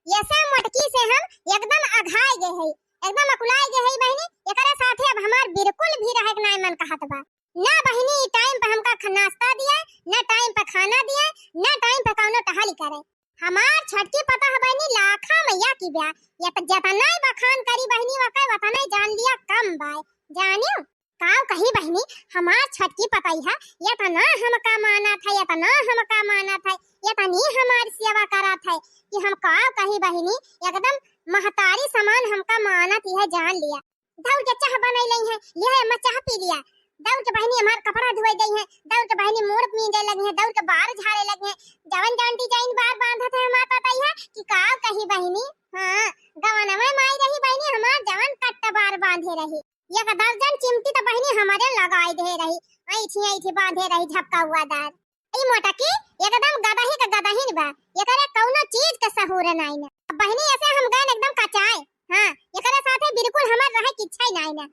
ऐसे मोटकी से हम एकदम अघाय गए है, एकदम अकुलाय गए है बहनी। एकरे साथे अब हमार बिल्कुल भी रहे के नहीं मन कहत बा। ना बहनी टाइम पे हमका नाश्ता दिया, ना टाइम पे खाना दिया, ना टाइम पे कौनो टहल करे। हमार छटकी पता है बहनी लाखा मैया की ब्याह, ये तो जतना बखान करी बहनी वका वतना जान लिया कम बाय। जानियो काव कही बहनी हमार छटकी पताई है, ये तो ना हमका माना था, ये तो ना हमका माना था, ये तो नहीं हमारी सेवा करा था कि हम काव कही बहनी एकदम महतारी समान हमका मानत है। जान लिया दौड़ के चाह बनाई लई है, ले मैं चाह पी लिया। दौड़ के बहनी हमार कपड़ा धोई गई है, दौड़ के बहनी मोड़ पींजे लगी है, दौड़ के बाल झाड़े लगे हैं। जवन जानती जाइन बार बांधा थे हमार पताई है कि काव कही बहनी। हां गवना में माई रही बहनी हमार जवन कट्टा बार बांधे रही, ये का दर्जन चिमटी तो बहनी हमारे लगाई दे रही, आई थी बांधे रही झपका हुआ दार। ई मोटा की एकदम गदही का गदही बा, ये करे कौनो चीज का सहूर नहीं ना बहनी। ऐसे हम गए एकदम कचाए। हां ये करे साथे बिल्कुल हमार रहे की इच्छा ही नहीं ना।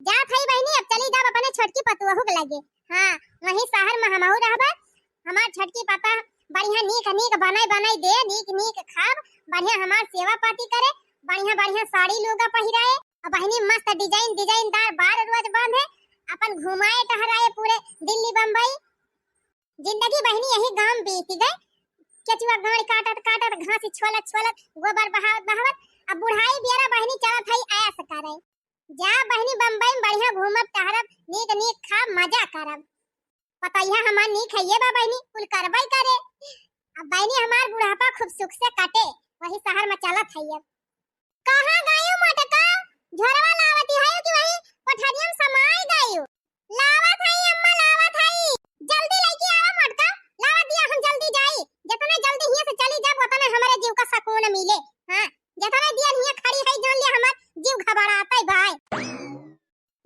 जा थई बहनी अब चली जा अपने छोटकी पतुहू के लगे। हां वही शहर में हमहू रहबा, हमार छोटकी पता बढ़िया नीक नीक बनाई बनाई दे, नीक नीक खाब, बढ़िया हमार सेवा पाती करे, बढ़िया बढ़िया साड़ी लुगा पहिराए, अब बहनी मस्त डिजाइन डिजाइनदार बार रोज बांधे, अपन घुमाए टहराए पूरे दिल्ली बम्बई। जिंदगी बहनी यही गांव बीती गए, केचुआ गाड़ी काटत काटत घास छोलत छोलत गोबर बहावत बहावत अब बुढ़ाई बियारा बहनी चलत हई ऐस करे। जा बहनी बम्बई में बढ़िया घूमब टहरब, नीक नीक खाब मजा करब। पतैया हमार नीक है ये बा बहनी कुल करबई करे। अब बहनी हमार बुढ़ापा खूब सुख से कटे, वही शहर में चलत हई। अब कहां गयो मोटका, झोरवा लावती है कि वही कोठरिया में समाई गयो? लावत हई अम्मा लावत हई, जल्दी लेके आवा मोटका, लावा दिया हम जल्दी जाई। जितना जल्दी हिया से चली जा उतना हमारे जीव का सुकून मिले। हां जितना दिया हिया खड़ी है जान ले हमार जीव घबराता है भाई।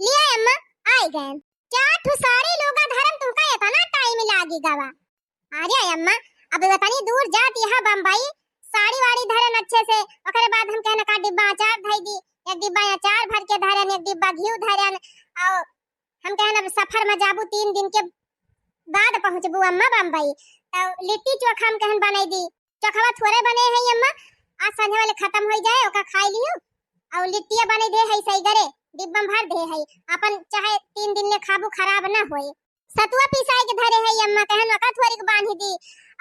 लिया अम्मा आई गए, चार ठो साड़ी लोगा धरम तुमका इतना टाइम लागी गवा। आ जा अम्मा अब इतनी दूर जाती है बम्बई, साड़ी वाड़ी धरन अच्छे से, ओकरे बाद हम कहना का डिब्बा अचार धई दी, एक डिब्बा अचार भर के धरन, एक डिब्बा घी धरन, और हम कहना सफर में जाबू 3 दिन के बाद पहुंचबू अम्मा बम्बई। तो लिट्टी चोखा हम कहन बनाई दी, चोखवा थोड़े बने हैं अम्मा, आज संझे वाले खत्म हो जाए ओका खाई लियो, और लिट्टिया बने दे है सही करे डिब्बा में भर दे है, अपन चाहे 3 दिन ले खाबू खराब ना होए। सतुआ पिसाई के धरे है अम्मा कहन ओका थोड़ी के बांधी दी,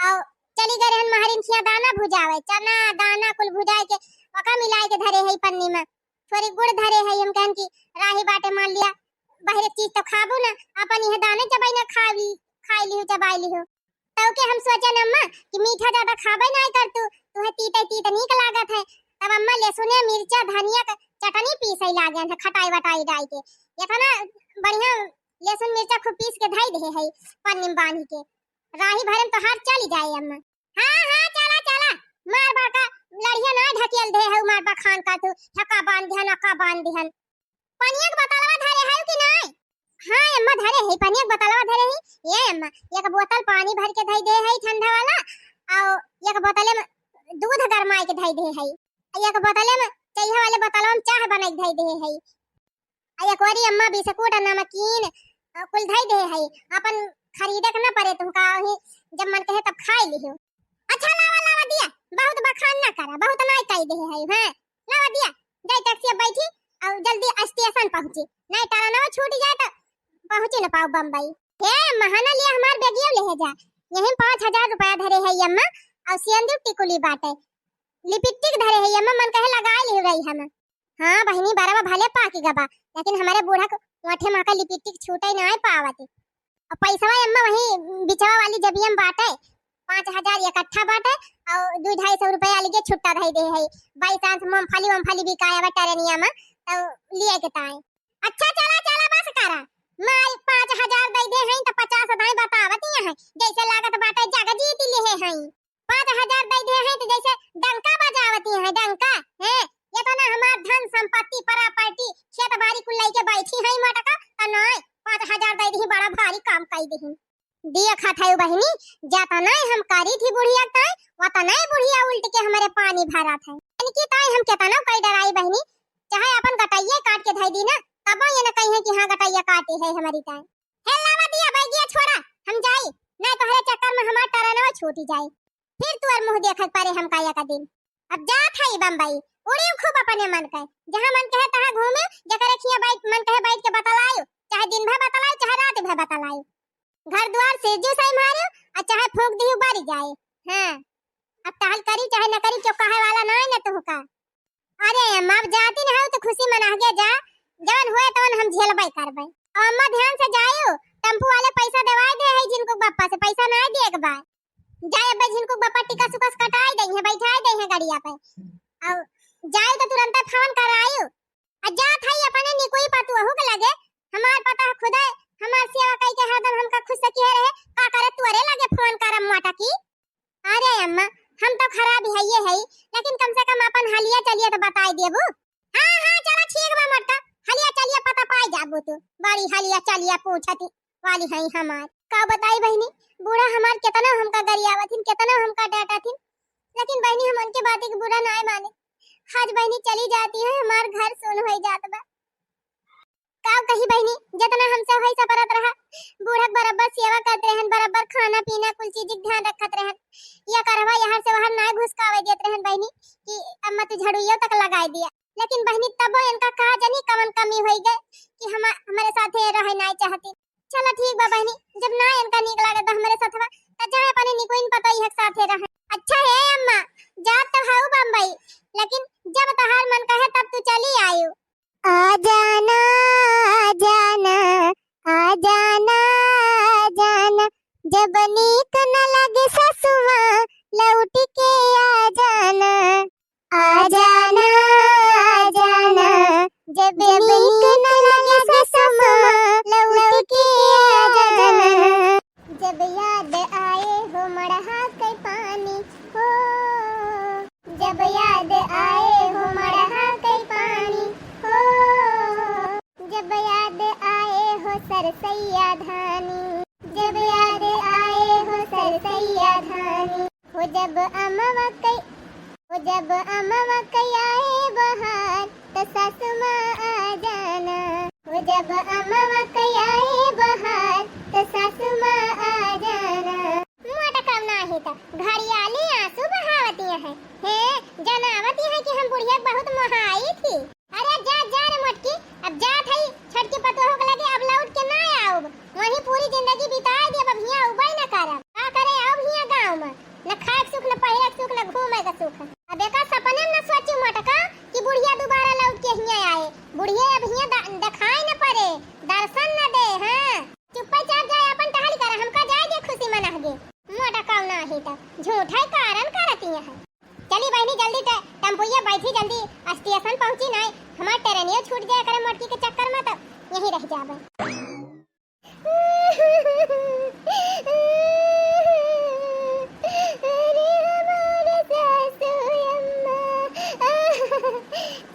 और चली गए रहन महरिन खिया दाना भुजावे, चना दाना कुल भुजाए के ओका मिलाए के धरे है पन्नी में, थोड़ी गुड़ धरे है हम कहन की राही बाटे मान लिया बाहर चीज तो खाबू ना, अपन ये दाने चबाई ना खाई लियो चबाई लियो। तो के हम सोचन अम्मा कि मीठा ज्यादा खाबे नहीं कर तू, तुहे तीता तीता नीक लागत है। तब अम्मा लहसुन मिर्चा धनिया का चटनी पीसई लागे है खटाई वटाई डाल के, ये था ना बढ़िया लहसुन मिर्चा खूब पीस के धई दे है पन्नी में बांध के, राही भरन तो हाथ चली जाए अम्मा। हां हां चला चला मार बार का लड़िया ना ढकेल दे है मार बा खान का तू ठका बांध ध्यान का बांध ध्यान। पनिया के बतलवा धरे है कि नहीं? हां अम्मा धरे है पनिया के बतलवा धरे है। ये अम्मा एक बोतल पानी भर के धई दे है ठंडा वाला, और एक बोतल में दूध गरमाए के धई दे है, एक बोतल में चाय वाले बोतलवा में चाय बनाई के धई दे है, एक और अम्मा बिस्कुट नमकीन कुल धई दे है, अपन खरीदे के ना पड़े तुमका ही जब मन कहे तब खाई लियो। अच्छा लावा लावा दिया, बहुत बखान ना करा, बहुत नहीं कह दे है। हां लावा दिया, जाई टैक्सी में बैठी और जल्दी स्टेशन पहुंची, नहीं टाना छूट जाए तो पहुंची ना पाओ बम्बई। हे महाना लिया हमार बेगियो ले जा, यहीं 5000 रुपया धरे है अम्मा, और सिंदूर टिकुली बाटे लिपस्टिक धरे है अम्मा, मन कहे लगा ले रही हम। हां बहनी बराबर भले पाकी गबा, लेकिन हमारे बूढ़ा को मोठे मां का लिपस्टिक छूटे नहीं पावत। और पैसा अम्मा वही बिचवा वाली जबियम बाटे 5000 इकट्ठा बाटे, और 2-250 रुपया अलगे छुट्टा धई दे है, बाई चांस मूंगफली बिकाया बा टरनिया में तो लिए के ताई। अच्छा चला चला बस करा, माई 5000 दई दे हैं तो 50 दाई बतावत है, जैसे लागत बाटे जग जीत ले हैं। 5000 दई दे हैं तो जैसे डंका बजावती है, डंका है ये तो ना हमार धन संपत्ति प्रॉपर्टी खेत बाड़ी कुल लेके बैठी है मटका, तो नहीं 5000 दई दी बड़ा भारी काम कई दी दिया खाता है बहनी। जाता नहीं हम करी थी बुढ़िया ताई, वता नहीं बुढ़िया उल्ट के हमारे पानी भरा था, इनकी ताई हम केतना कई डराई बहनी, चाहे अपन गटैया काट के धई दी ना तब ये ना कहीं कि हां गटैया काटी है हमारी ताई। हे लावा दिया बैगिया छोड़ा हम जाई, नहीं तो हरे चक्कर में हमार टरनवा छूटी जाए। फिर तू और मुंह देखत पारे हम काया का दिन। अब जात है बम्बई उड़ी खूब अपने मन कहे, जहां मन कहे तहां घूमे, जकरे खिया बैठ मन कहे बैठ के बतलायो, चाहे दिन भर बतलायो चाहे रात भर बतलायो, घर द्वार से जो सही मारो और चाहे फूंक दी बारी जाए। हां अब ताल करी चाहे न करी, क्यों कहे वाला ना है न तू का। अरे अम्मा अब जाती न हो तो खुशी मना के जा, जवन हुए तवन हम झेलबई करबई। अम्मा ध्यान से जायो, टेम्पो वाले पैसा देवाई दे है, जिनको बापा से पैसा ना दे एक बार जाए बे, जिनको बापा टिका सुकस कटाई दे है, बैठाई दे है गाड़िया पे, और जाए तो तुरंत फोन करायो। अजात है अपने नी कोई पातू हो के लगे, हमार पता खुदा हमार सेवा कई के हरदम हमका खुश सकी रहे, का करे तुरे लगे फोन करम माटा की। अरे अम्मा हम तो खराब है ये है, लेकिन कम से कम अपन हलिया चलिए तो बताई देबू। हां हां चलो ठीक बा मट्टा, हलिया चलिए पता पाई जाबू तू, बड़ी हलिया चलिए पूछती वाली है हमार। का बताई बहनी बूढ़ा हमार कितना हमका गरियावथिन, कितना हमका डांटाथिन, लेकिन बहनी हम उनके बातें के बुरा ना माने। आज बहनी चली जाती है, हमार घर सुन हो जात बा। काव कही बहनी जितना हमसे होई सपरत रहा, बूढ़ा बराबर सेवा करते रहन, बराबर खाना पीना कुल चीज का ध्यान रखत रहन, या करवा यहाँ से वहां ना घुसकावे देत रहन बहनी कि अम्मा तो झड़ुइयो तक लगाई दिया। लेकिन बहनी तब इनका कहा जानी कवन कमी होई गए कि हमारे साथे रहे ना चाहती। चलो ठीक बा बहनी, जब ना इनका नीक लागे तो हमारे साथवा त जाए अपने निकोइन पता ही साथे रहे। अच्छा है अम्मा जात तो हाउ बम्बई, लेकिन जब तहार मन कहे तब तू चली आयो। आ जाना आ जाना आ जाना आ जाना, जब नीक न लगे ससुआ लौट के आ जाना। आ जाना आ जाना, जब नीक न लगे ससुआ लौट के आ जाना। जब याद आए हो मड़हा के पानी हो, जब याद आए हो मड़हा के पानी हो, जब याद आए हो सरसैया धानी, जब याद आए हो सरसैया धानी, हो जब अमवा कई आए बहार तो सासु माँ आ जाना, हो जब अमवा कई आए बहार तो सासु माँ आ जाना। मोटा काम ना है त घड़ियाली आंसू बहावती है, हे जनावती है कि हम बुढ़िया बहुत महाई थी। अरे जा जा रे मोटकी, अब जा थई छठ के पतो हो लगे, अब लौट के ना आओ, वहीं पूरी जिंदगी बिताए दे, अब हिया उबई ना करब। का करे अब हिया गांव में न खाए सुख न पहिरे सुख न घूमे का सुख। अब एका सपने में न सोची मोटका कि बुढ़िया दोबारा लौट के हिया आए, बुढ़िया अब हिया दिखाई न पड़े, दर्शन न दे। हां चुपचाप जाए अपन टहल कर, हमका जाए दे खुशी मना गे। मोटा काम ना है त झूठा कारण करती है। चली बहनी जल्दी टेम्पोया बैठी, जल्दी स्टेशन पहुंची नहीं, हमार ट्रेनियो छूट जाए करे मोटकी के चक्कर में, तो यहीं रह जाबे। अरे हमारे सासू अम्मा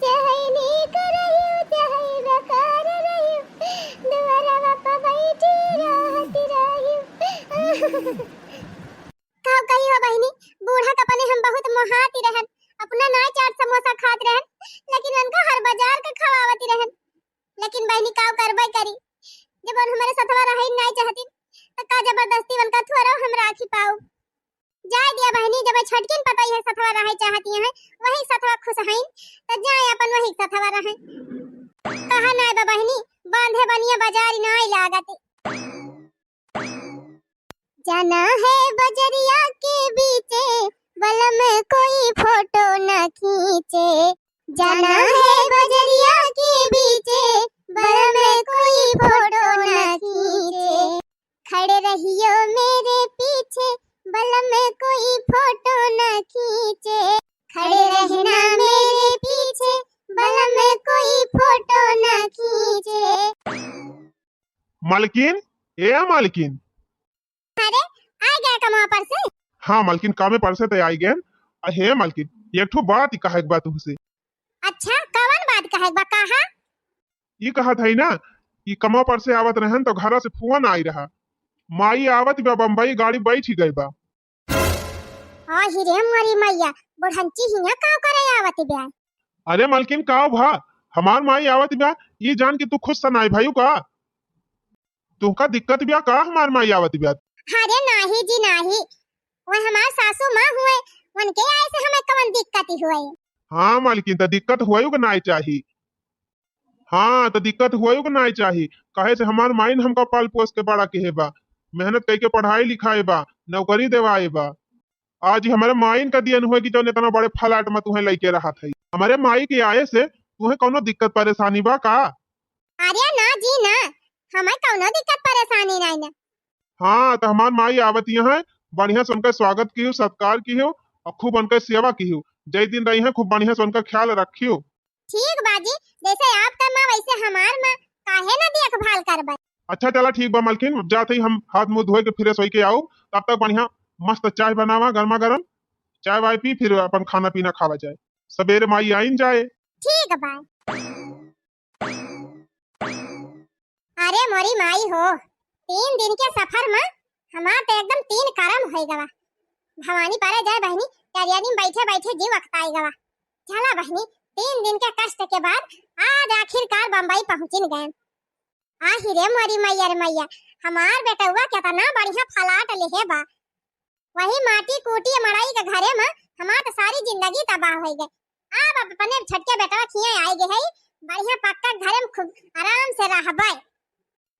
चाहे नीक रहियो चाहे बेकार रहियो, दुआरा बापा बैठी रहती रहियो। का कही हो बहनी बूढ़ा कपने हम बहुत मोहाती रहन, अपना ना चाट समोसा खात रहन, लेकिन उनका हर बाजार के खवावती रहन। लेकिन बहनी का करबई करी, जब उन हमारे साथवा रहे नहीं चाहती तो का जबरदस्ती उनका थोड़ा हम राखी पाऊ। जाए दिया बहनी, जब छटकिन पता ही है साथवा रहे चाहती है, वही साथवा खुश हैं तो जाए अपन वही साथवा रहे। कहा ना बा बहनी बांधे बनिया बाजार नहीं लागती। जाना है बजरिया के बीचे बल में कोई फोटो न खींचे, जाना है बजरिया के बीचे बल में कोई फोटो न खींचे, खड़े रहियो मेरे पीछे बल में कोई फोटो न खींचे, खड़े रहना मेरे पीछे बल में कोई फोटो न खींचे। मालकिन ए मालकिन, अरे आ गया कमा पर से। हाँ मालकिन कामे पर से ते आई गेन। हे मालकिन एक ठो बात कहे बा तुमसे। अच्छा कौन बात कहे बा? कहा ये कहा था ना कि कमा पर से आवत रहन तो घरा से फोन आई रहा, माई आवत बा बम्बई गाड़ी बैठ ही गई बा। आ हिरे मारी मैया बुढ़ंची हिया का करे आवत बा। अरे मालकिन का भा हमार माई आवत बा, ये जान के तू खुश सनाई भाई का तुका दिक्कत बिया का हमार माई आवत बा। अरे नाही जी नाही, वो हमार सासू माँ हुए, उनके आए से हमें कवन दिक्कत हुए। हाँ मालकिन, तो दिक्कत हुआ के ना चाहिए। हाँ तो दिक्कत हुआ के ना चाहिए। कहे से हमार माइन हमका पाल पोस के बड़ा के बा, मेहनत करके पढ़ाई लिखाई बा, नौकरी देवाए बा। आज ही हमारे माइन का दियन हुए कि जो इतना बड़े फलाट में तुम्हें लेके रहा था। हमारे माई के आए से तुम्हें कोनो दिक्कत परेशानी बा का? अरे ना जी ना, हमें कौनो दिक्कत परेशानी नहीं ना। हाँ तो हमार माई आवत यहाँ बढ़िया से उनका स्वागत की हो, सत्कार की हो और खूब उनका सेवा की हो। जय दिन रही है खूब बढ़िया से उनका ख्याल रखियो। ठीक बाजी, जैसे आपका माँ वैसे हमार माँ, काहे ना देखभाल करबे। अच्छा चला ठीक बा मालकिन, अब जाते ही हम हाथ मुंह धोए के फ्रेश होई के आओ। तब तक बढ़िया मस्त चाय बनावा गर्मा गर्म, चाय वाय पी फिर अपन खाना पीना खावा जाए। सवेरे माई आइन जाए। ठीक बा। अरे मोरी माई हो, 3 दिन के सफर में हमार तो एकदम 3 करम हो गवा। भवानी पारे जाए बहनी, टरियानी बैठे बैठे जीव अकताई गवा। चला बहनी, 3 दिन के कष्ट के बाद आज आखिरकार बम्बई पहुंचिन गए। आही रे मोरी मैया रे मैया, हमार बेटवा कितना बढ़िया फलाट लेहे बा। वही माटी कूटी मड़ाई के घरे में हमार तो सारी जिंदगी तबाह हो गई। अब अपने छटके बेटवा खिया आई गए है, बढ़िया पक्का घरे में खूब आराम से रहबे।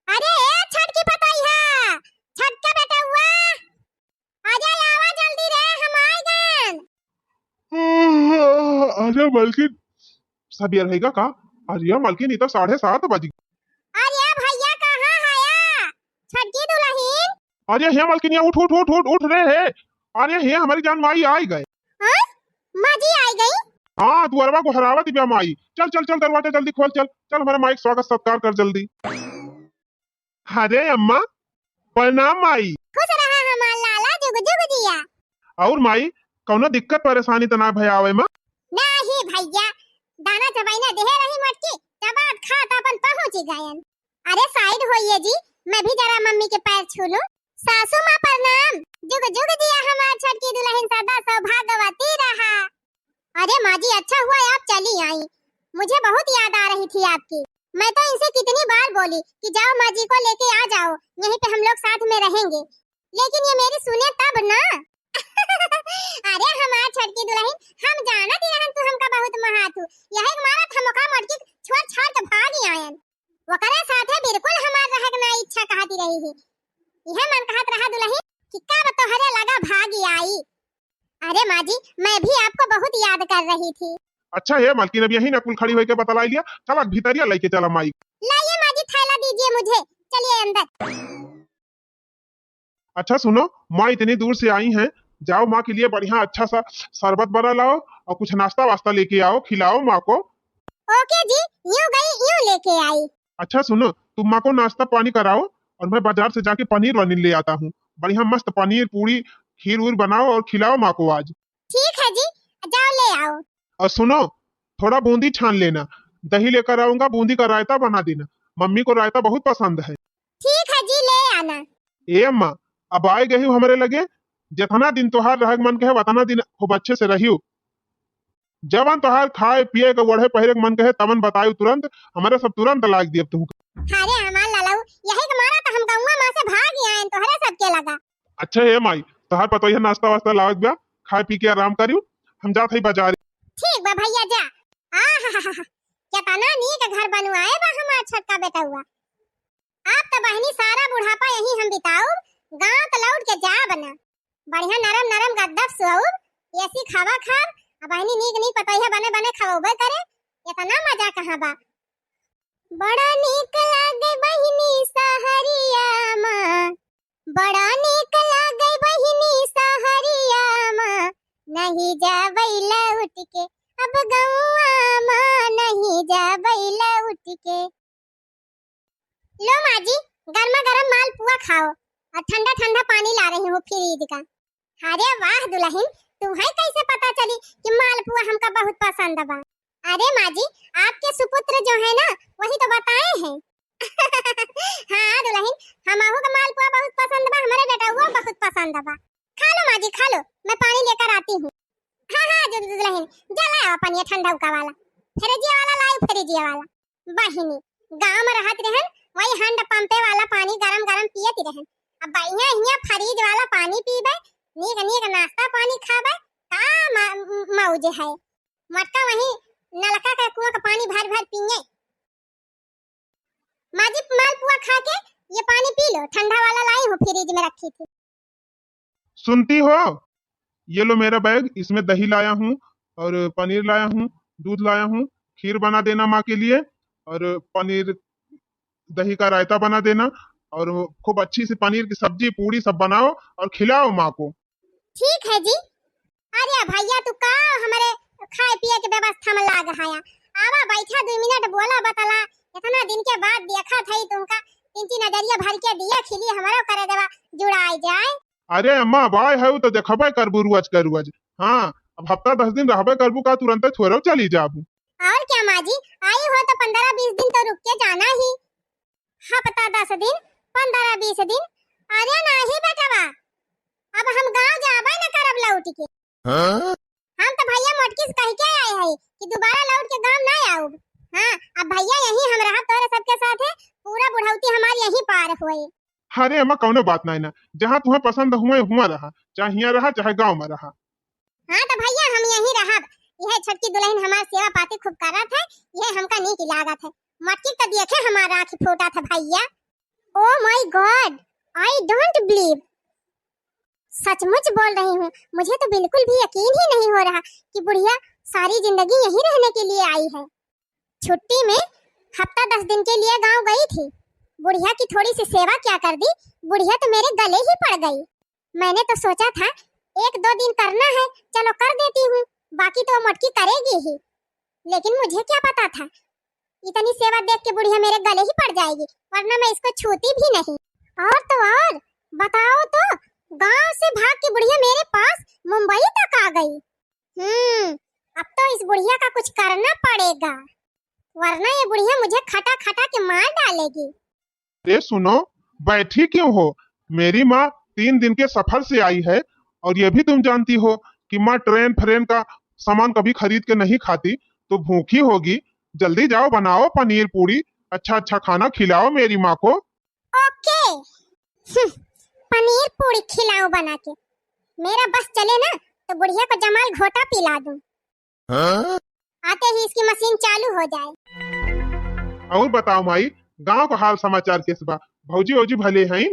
अरे ए छटकी पताई है, छटका बेटवा आजा, आवा जल्दी रे, हम आए गए। अरे मालकिन सब ये रहेगा का? अरे मालकिन ये तो 7:30 बज गए। अरे भैया कहाँ है छटकी दुल्हन? अरे हे मालकिन, उठ उठ उठ उठ उठ रहे है। अरे हे हमारी जान माई आई गए। हाँ माँ जी आई गई? हाँ दुआरवा को हरावा दिव्या माई। चल चल चल दरवाजा जल्दी खोल, चल चल हमारे माई स्वागत सत्कार कर जल्दी। अरे अम्मा प्रणाम माई। खुश रहा हमार लाला, जुग जुग जिया। और माई कौनो दिक्कत परेशानी तो ना भया आवे माँ? नहीं भैया, दाना चबाइना देहे रही मटकी, चबात खात अपन पहुंच गयन। अरे साइड होइए जी, मैं भी जरा मम्मी के पैर छू लूं। सासू माँ प्रणाम, जुग जुग जिया हमार छटकी दुल्हन, सदा सौभाग्यवती रहा। अरे माँ जी अच्छा हुआ आप चली आई, मुझे बहुत याद आ रही थी आपकी। मैं तो इनसे कितनी बार बोली कि जाओ माँ जी को लेके आ जाओ, यहीं पे हम लोग साथ में रहेंगे, लेकिन ये मेरी सुने तब ना। अरे हमार छटकी दुल्हन, हम जानत ही रहन तू हमका बहुत महातू, यही मारा थमका मटकी छोड़ छाड़ के भागी आयन। वकरे साथे बिल्कुल हमार रहक ना इच्छा कहती रही है। यह मन कहत रहा दुल्हन कि कब तोहरे लगा भागी आई। अरे माँ जी मैं भी आपको बहुत याद कर रही थी। अच्छा है मालकिन, अब यही नकुल खड़ी होके बतला लिया। चल भीतरिया लेके चला माई। लाइए माँ जी थैला दीजिए मुझे, चलिए अंदर। अच्छा सुनो, माँ इतनी दूर से आई हैं, जाओ माँ के लिए बढ़िया अच्छा सा शरबत बना लाओ और कुछ नाश्ता वास्ता लेके आओ, खिलाओ माँ को। ओके जी, यूं गई यूं लेके आई। अच्छा सुनो, तुम माँ को नाश्ता पानी कराओ और मैं बाजार से जाके पनीर वनीर ले आता हूँ। बढ़िया मस्त पनीर पूरी खीर उर बनाओ और खिलाओ माँ को आज। ठीक है जी, जाओ ले आओ। और सुनो, थोड़ा बूंदी छान लेना, दही लेकर आऊंगा, बूंदी का रायता बना देना, मम्मी को रायता बहुत पसंद है। ठीक है जी, ले आना। ए अम्मा अब आए गई हो हमारे लगे, जितना दिन तोहार रह मन कहे उतना दिन खूब अच्छे से रहियो। जवन तोहार खाए पिए के बढ़े पहिरे के मन कहे तवन बतायु तुरंत, हमारे सब तुरंत लाग दिए तुमको। अरे हमार लालाऊ, यही के मारा तो हम गौवा मां से भाग ही आए, तोहरे सबके लगा। अच्छा है माई, तोहार पतो है नाश्ता वास्ता लावत बा, खाए पी के आराम करियो, हम जात हई बाजार। ठीक बा भैया जा। आहा कितना नीक घर बनवाए बा हमार छटका बेटा हुआ। आप तो बहनी सारा बुढ़ापा यही हम बिताऊ, गांव तो लौट के जा बना। बढ़िया नरम नरम गद्दा सोऊ, ऐसी खावा खा, बहनी नीक नीक पतैया बने बने खवबे करे, इतना मजा कहां बा। बड़ा नीक लागे बहिनी सहरिया मां, बड़ा नीक लागे बहिनी सहरिया मां, नहीं जाबै लौट के अब गौआ मां, नहीं जाबै लौट के। लो माँ जी, गर्मा गर्म माल पुआ खाओ और ठंडा ठंडा पानी ला रही हूँ फ्रिज का। अरे वाह दुल्हन, तुम्हें कैसे पता चली कि मालपुआ हमका बहुत पसंद बा? अरे माँ जी, आपके सुपुत्र जो है ना वही तो बताए हैं। हाँ दुल्हन, हमहू का मालपुआ बहुत पसंद बा, हमारे बेटा वो बहुत पसंद बा। खा लो माँ जी खा लो, मैं पानी लेकर आती हूँ। हाँ हाँ दुल्हन, जला अपन ये ठंडा उका वाला, फ्रिजिया वाला लाई, फ्रिजिया वाला। बहिनी गांव में रहत रहन, वही हैंड पंपे वाला पानी गरम गरम पियत रहन। अब बढ़िया हिया फ्रिज वाला पानी पीबे नीक नीक नाश्ता पानी खाबे का मौज है। मटका वही नलका का कुआं का पानी भर भर पिए। माजी मालपुआ खा के ये पानी पी लो, ठंडा वाला लाई हूँ फ्रिज में रखी थी। सुनती हो, ये लो मेरा बैग, इसमें दही लाया हूँ और पनीर लाया हूँ, दूध लाया हूँ। खीर बना देना माँ के लिए और पनीर दही का रायता बना देना और खूब अच्छी सी पनीर की सब्जी पूरी सब बनाओ और खिलाओ माँ को। ठीक है जी। अरे भैया तू का हमारे खाए पिए के व्यवस्था में लाग हाया। आवा बैठा 2 मिनट बोला बतला। इतना दिन के बाद देखा थई तुमका, तीन नजरिया भर के दिया खिली हमारा करे देवा जुड़ाई जाए। अरे अम्मा बाय है तो देखबे करबू रुआज कर रुआज। हाँ अब हफ्ता 10 दिन रहबे करबू का तुरंत छोड़ो चली जाबू। और क्या माँ जी, आई हो तो 15-20 दिन तो रुक के जाना ही। हफ्ता 10 दिन 15-20 दिन। अरे नहीं बेटवा, अब हम गांव जाबे न करब लौट के। हाँ? हम तो भैया मोटकी से कह के आए हैं कि दोबारा लौट के गांव ना आऊब। हाँ अब भैया यहीं हम रहा तोरे सबके साथ है, पूरा बुढ़ौती हमारी यहीं पार हुए। अरे अम्मा कौनो बात नहीं ना, जहाँ तुम्हें पसंद हुए हुआ रहा, चाहे यहाँ रहा चाहे गाँव में रहा। हाँ तो भैया हम यहीं रहब। यह छोटकी दुल्हन हमार सेवा पाती खूब करत है, यह हमका नीक लागत है। मटकी तो देखे हमारा आँख फूटा था भैया। Oh my God, I don't believe. सचमुच बोल रही हूँ, मुझे तो बिल्कुल भी यकीन ही नहीं हो रहा कि बुढ़िया सारी जिंदगी यहीं रहने के लिए आई है। छुट्टी में हफ्ता 10 दिन के लिए गांव गई थी। बुढ़िया की थोड़ी सी सेवा क्या कर दी, बुढ़िया तो मेरे गले ही पड़ गई। मैंने तो सोचा था 1-2 दिन करना है, चलो कर देती हूँ, बाकी तो मटकी करेगी ही। लेकिन मुझे क्या पता था इतनी सेवा देख के बुढ़िया मेरे गले ही पड़ जाएगी, वरना मैं इसको छूती भी नहीं। और तो और बताओ तो, गांव से भाग के बुढ़िया मेरे पास मुंबई तक आ गई। अब तो इस बुढ़िया का कुछ करना पड़ेगा, वरना ये बुढ़िया मुझे खटा खटा के मार डालेगी। अरे सुनो, बैठी क्यों हो? मेरी माँ 3 दिन के सफर से आई है और ये भी तुम जानती हो कि माँ ट्रेन फ्रेन का सामान कभी खरीद के नहीं खाती, तो भूखी होगी। जल्दी जाओ बनाओ पनीर पूरी, अच्छा अच्छा खाना खिलाओ मेरी माँ को। ओके। पनीर पूरी खिलाओ बना के, मेरा बस चले ना तो बुढ़िया को जमाल घोटा पिला दूं। हाँ? आते ही इसकी मशीन चालू हो जाए। और बताओ माई, गांव का हाल समाचार किस बा? भौजी औजी भले हैं?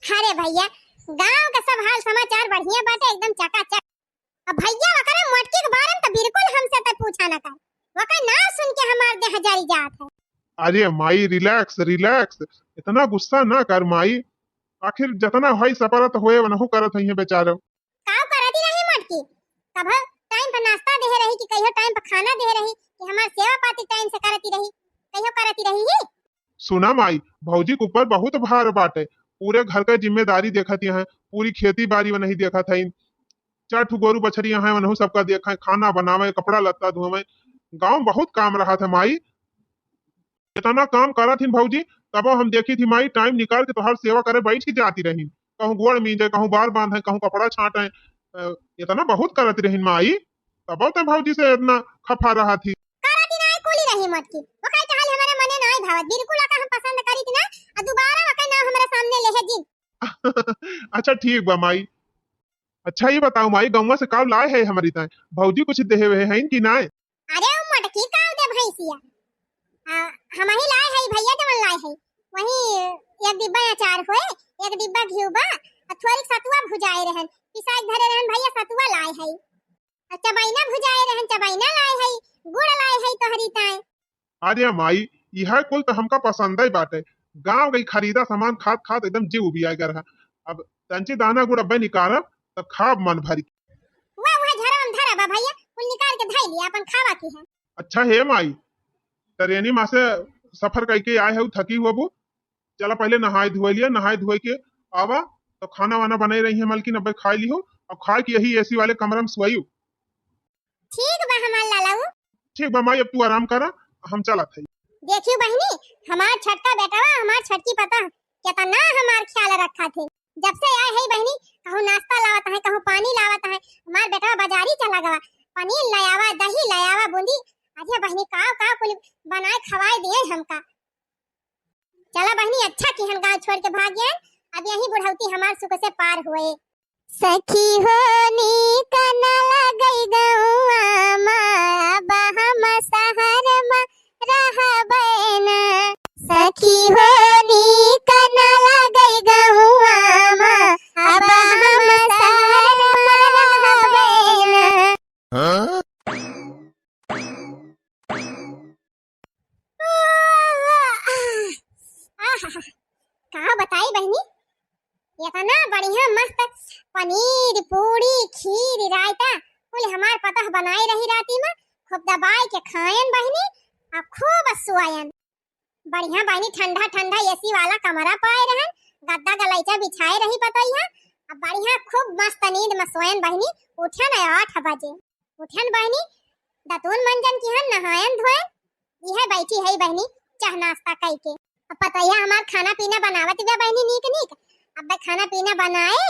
अरे भैया गांव का सब हाल समाचार बढ़िया बात है, एकदम चकाचक। अब भैया वकरे मटकी के बारे में तो बिल्कुल हमसे तो पूछा ना कर, वका नाम सुन के हमार देह जरी जात है। अरे माई रिलैक्स रिलैक्स, इतना गुस्सा ना कर माई। आखिर जितना होई सपरत होए वनहु करत हई बेचारो। काव करती रही मटकी, कब टाइम पर नाश्ता दे रही कि कहियो टाइम पर खाना दे रही कि हमार सेवा पाती टाइम से करती रही, कहियो करती रही ही। सुना माई, भौजी के ऊपर बहुत भार बाटे, पूरे घर का जिम्मेदारी देखत है, पूरी खेती बाड़ी में नहीं देखत है। 4 ठो गोरु बछड़ियां हैं, वनहु सबका देखा है, खाना बनावे कपड़ा लत्ता धोवे, गांव बहुत काम रहा था माई। इतना काम करा थी भौजी, तब हम देखी थी माई टाइम निकाल के तोहार सेवा करे बैठ ही जाती रही। कहूँ गोड़ मींजे, कहूँ बार बांधे, कहूँ कपड़ा छाटे, इतना बहुत करती रही माई। तब तो भौजी से इतना खफा रहा थी। करती नहीं कोली रही मटकी, वकाई तो हाल हमारे मने नहीं भावत, बिल्कुल आका हम पसंद करी थी ना, आ दोबारा वकाई ना हमारे सामने लेहे जी। अच्छा ठीक बा माई। अच्छा ये बताओ माई, गौवा से काव लाए है हमारी ताए? भौजी कुछ देहे हुए हैं कि ना? अरे वो मटकी काव दे भैंसिया, हम ही लाए है, भैया के मन लाए है। वही 1 डिब्बा अचार होए, 1 डिब्बा घिउबा, थोड़ी सतुआ भुजाए रहन, पिसाई धरे रहन भैया सतुआ लाए है, चबाइना भुजाए रहन चबाइना लाए है, गुड़ लाए है तोहरी ताए। अरे माई यह कुल तो हमका पसंद ही बाटे। गांव गई खरीदा सामान खात खात एकदम जीव उबिया कर रहा। अब तंची दाना गुड़ अब्बे निकारब तब खाब मन भरी। वह झरम धरा बा भैया, कुल निकाल के धई लिया अपन खावा की है। अच्छा हे माई, ट्रेनी माँ से सफर करके आए है, थकी हुआ वो, चला पहले नहाए धोए लिया, नहाए धोए के आवा तो खाना वाना बनाई रही है मलकिन, अब्बे खाई ली हो, अब खा के यही एसी वाले कमरे में सोई। ठीक बा हमार लालाऊ। ठीक बा माई, अब तू आराम करा, हम चलत है। देखियो बहनी, हमार छटका बेटावा, हमार छटकी पता कितना हमार ख्याल रखा थे। जब से आए है बहनी, कहूँ नाश्ता लावत है, कहूँ पानी लावत है, हमार बेटावा बाजारी चला गवा, पनीर लायावा, दही लायावा, बूंदी। अरे बहनी काव काव कुल बनाए खवाए दिए हमका। चला बहनी, अच्छा कि हम गांव छोड़ के भाग गए, अब यही बुढ़ौती हमार सुख से पार हुए। सखी हो नीक न लगई गौआ अब हम शहर में रहबै न। सखी हो नीक न लगई गौआ अब हम शहर में रहबै न। कहा बताई बहनी, इतना बढ़िया मस्त पनीर पूरी खीर रायता कुल हमार पतह बनाई रही राती में खूब दबाई के खायन बहनी और खूब सुआयन। बढ़िया बहनी ठंडा ठंडा एसी वाला कमरा पाए रहन, गद्दा गलैचा बिछाए रही पतैया अब बढ़िया खूब मस्त नींद में सोयन बहनी। उठन 8 बजे उठन बहनी, दतून मंजन किहन नहायन धोयन, यह बैठी है बहनी चाह नाश्ता कई के। अब पतैया हमार खाना पीना बनावत बा बहनी नीक नीक। अब खाना पीना बनाए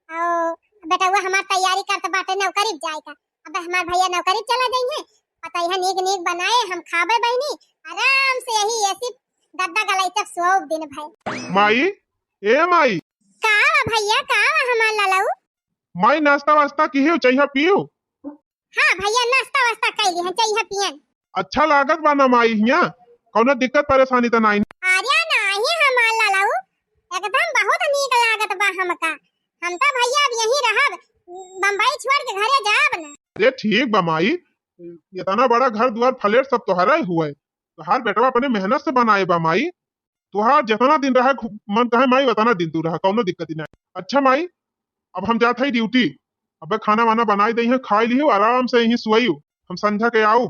और बेटा वो हमार तैयारी करत बाटे नौकरी जाए का। अब हमार भैया नौकरी चला गई है, पतैया नीक नीक बनाए हम खाबे बहनी आराम से यही ऐसी गद्दा गलैचा सोओ दिन भर। माई ए माई का भैया का हमार लालाऊ माई नाश्ता वास्ता किहियो चाहिए पियो। हां भैया नाश्ता वास्ता कैली है चाहिए पियन। अच्छा लागत बा ना माई हिया कौनो दिक्कत परेशानी त नहीं। आर्या नाही हमार लालाऊ एकदम बहुत नीक लागत बा हमका। हम तो भैया अब यहीं रहब, बम्बई छोड़ के घरे जाब ना। अरे ठीक बा माई, इतना बड़ा घर द्वार फ्लैट सब तोहरा ही हुआ है, तोहार बेटवा अपने मेहनत से बनाए बा माई। तुहार जितना दिन रहा मन कहे माई उतना दिन तू रहा, कौनो दिक्कत नहीं। अच्छा माई अब हम जात है ड्यूटी, अब खाना वाना बनाई दई है खाई लियो आराम से यहीं सोई, हम संध्या के आऊ।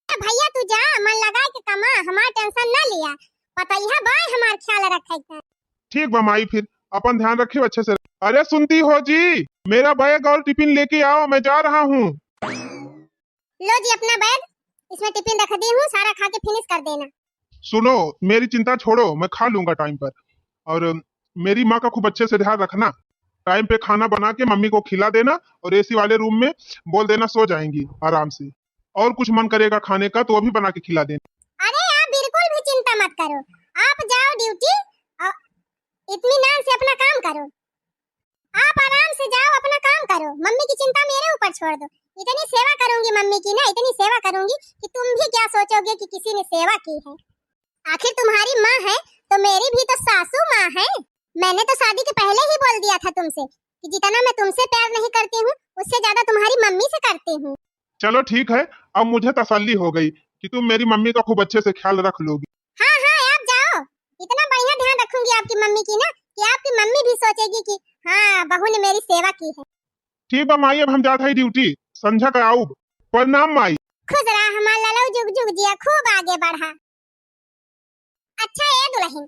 भैया तू जा मन लगा के कमा, हमार टेंशन ना लिया, पतैया बाय हमार ख्याल रखे। ठीक बा माई फिर अपन ध्यान रखियो अच्छे से। अरे सुनती हो जी, मेरा बैग और टिफिन लेके आओ, मैं जा रहा हूँ। लो जी अपना बैग, इसमें टिफिन रख दी हूँ, सारा खा के फिनिश कर देना। सुनो मेरी चिंता छोड़ो, मैं खा लूंगा टाइम पर, और मेरी माँ का खूब अच्छे से ध्यान रखना। टाइम पे खाना बना के मम्मी को खिला देना और एसी वाले रूम में बोल देना सो जाएंगी आराम से, और कुछ मन करेगा खाने का तो वो भी बना के खिला देना। अरे आप बिल्कुल भी चिंता मत करो, आप जाओ ड्यूटी और इत्मीनान से अपना काम करो। आप आराम से जाओ अपना काम करो, मम्मी की चिंता मेरे ऊपर छोड़ दो। इतनी सेवा करूंगी मम्मी की ना, इतनी सेवा करूंगी कि तुम भी क्या सोचोगे कि किसी ने सेवा की है। आखिर तुम्हारी माँ है तो मेरी भी तो सासू माँ है। मैंने तो शादी के पहले ही बोल दिया था तुमसे कि जितना मैं तुमसे प्यार नहीं करती हूँ उससे ज्यादा तुम्हारी मम्मी से करती हूँ। चलो ठीक है, अब मुझे तसल्ली हो गई कि तुम मेरी मम्मी का खूब अच्छे से ख्याल रख लोगी। हाँ हाँ आप जाओ, इतना बढ़िया ध्यान रखूंगी आपकी मम्मी की ना कि आपकी मम्मी भी सोचेगी कि हाँ बहू ने मेरी सेवा की है। ठीक बा माई, अब हम जाते हैं ड्यूटी, संध्या का आऊ। प्रणाम माई। खुश रहा हमार लालू, जुग जुग जिया, खूब आगे बढ़ा। अच्छा ए दुल्हन,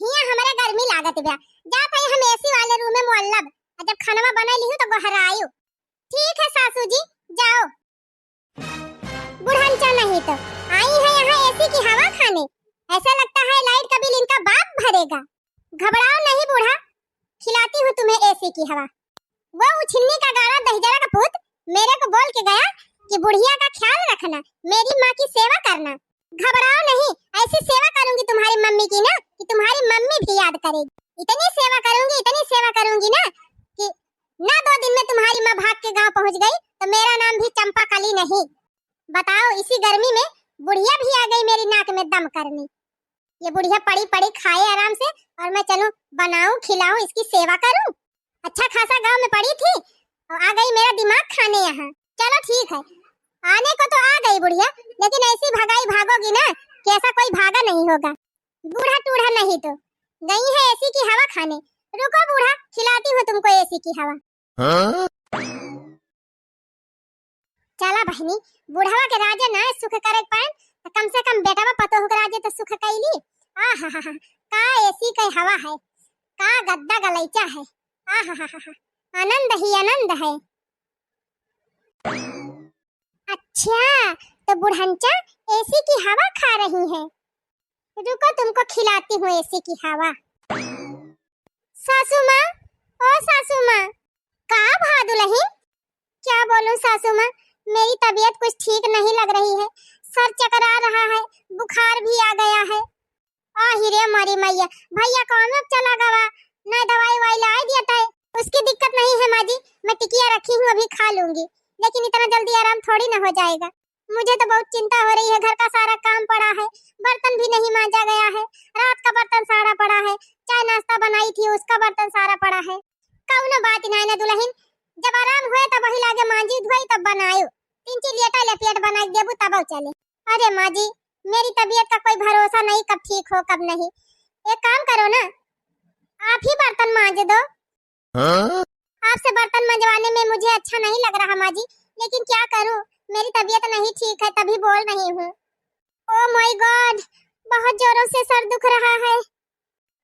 हिया हमारे गर्मी लागत बा, जात है हम एसी वाले रूम में मुअल्लब, जब खाना बना ली हूं तो गहरायू। ठीक है सासू जी जाओ। बुढ़ानचा नहीं तो आई है यहाँ एसी की हवा खाने, ऐसा लगता है लाइट का बिल इनका बाप भरेगा। घबराओ नहीं बूढ़ा, खिलाती हूँ तुम्हें एसी की हवा। वो उछिन्नी का गाड़ा दहिजरा का पुत मेरे को बोल के गया कि बुढ़िया का ख्याल रखना, मेरी माँ की सेवा करना। घबराओ नहीं, ऐसी सेवा करूंगी तुम्हारी मम्मी की ना कि तुम्हारी मम्मी भी याद करेगी। इतनी सेवा करूंगी ना कि ना 2 दिन में तुम्हारी माँ भाग के गांव पहुंच गई तो मेरा नाम भी चंपा कली नहीं। बताओ इसी गर्मी में बुढ़िया भी आ गई मेरी नाक में दम करने। ये बुढ़िया पड़ी पड़ी खाए आराम से और मैं चलूं बनाऊं खिलाऊं इसकी सेवा करूं। अच्छा खासा गांव में पड़ी थी और आ गई मेरा दिमाग खाने यहाँ। चलो ठीक है, आने को तो आ गई बुढ़िया, लेकिन ऐसी भगाई भागोगी ना कि ऐसा कोई भागा नहीं होगा। बूढ़ा टूढ़ा नहीं तो गई है एसी की हवा खाने। रुको बूढ़ा, खिलाती हूँ तुमको एसी की हवा। चला बहनी, बुढ़ावा के राजे ना सुख करे पाए तो कम से कम बेटावा पतोह के राजे तो सुख कैली। आहा का एसी की हवा है, का गद्दा गलैचा है, आहा आनंद ही आनंद है। अच्छा तो बुढ़ंचा एसी की हवा खा रही है, रुको तुमको खिलाती हूँ एसी की हवा। सासू माँ, ओ सासू माँ, का भादुलही? क्या बोलूं सासू माँ, मेरी तबीयत कुछ ठीक नहीं लग रही है, सर चकरा रहा है, बुखार भी आ गया है। आहिरे मारी मैया, भैया कौन चला गवा, ना दवाई वाई ला दिया था, उसकी दिक्कत नहीं है माँ जी, मैं टिकिया रखी हूँ, अभी खा लूंगी, लेकिन इतना जल्दी आराम थोड़ी ना हो जाएगा। मुझे तो बहुत चिंता हो रही है, घर का सारा काम पड़ा है, बर्तन भी नहीं मांजा गया है, रात का बर्तन सारा पड़ा है, चाय नाश्ता बनाई थी उसका बर्तन सारा पड़ा है। कौनो बात नहीं ना दुल्हन, जब आराम हुए तब वही लागे मांजी धोई तब बनायो, 3 लेटा लपेट बना देबू तब चले। अरे माँ जी, मेरी तबीयत का कोई भरोसा नहीं, कब ठीक हो कब नहीं। एक काम करो ना, आप ही बर्तन मांज दो। आपसे बर्तन मंजवाने में मुझे अच्छा नहीं लग रहा माँ जी, लेकिन क्या करूँ, मेरी तबीयत नहीं ठीक है तभी बोल रही हूँ। ओ माय गॉड, बहुत जोरों से सर दुख रहा है।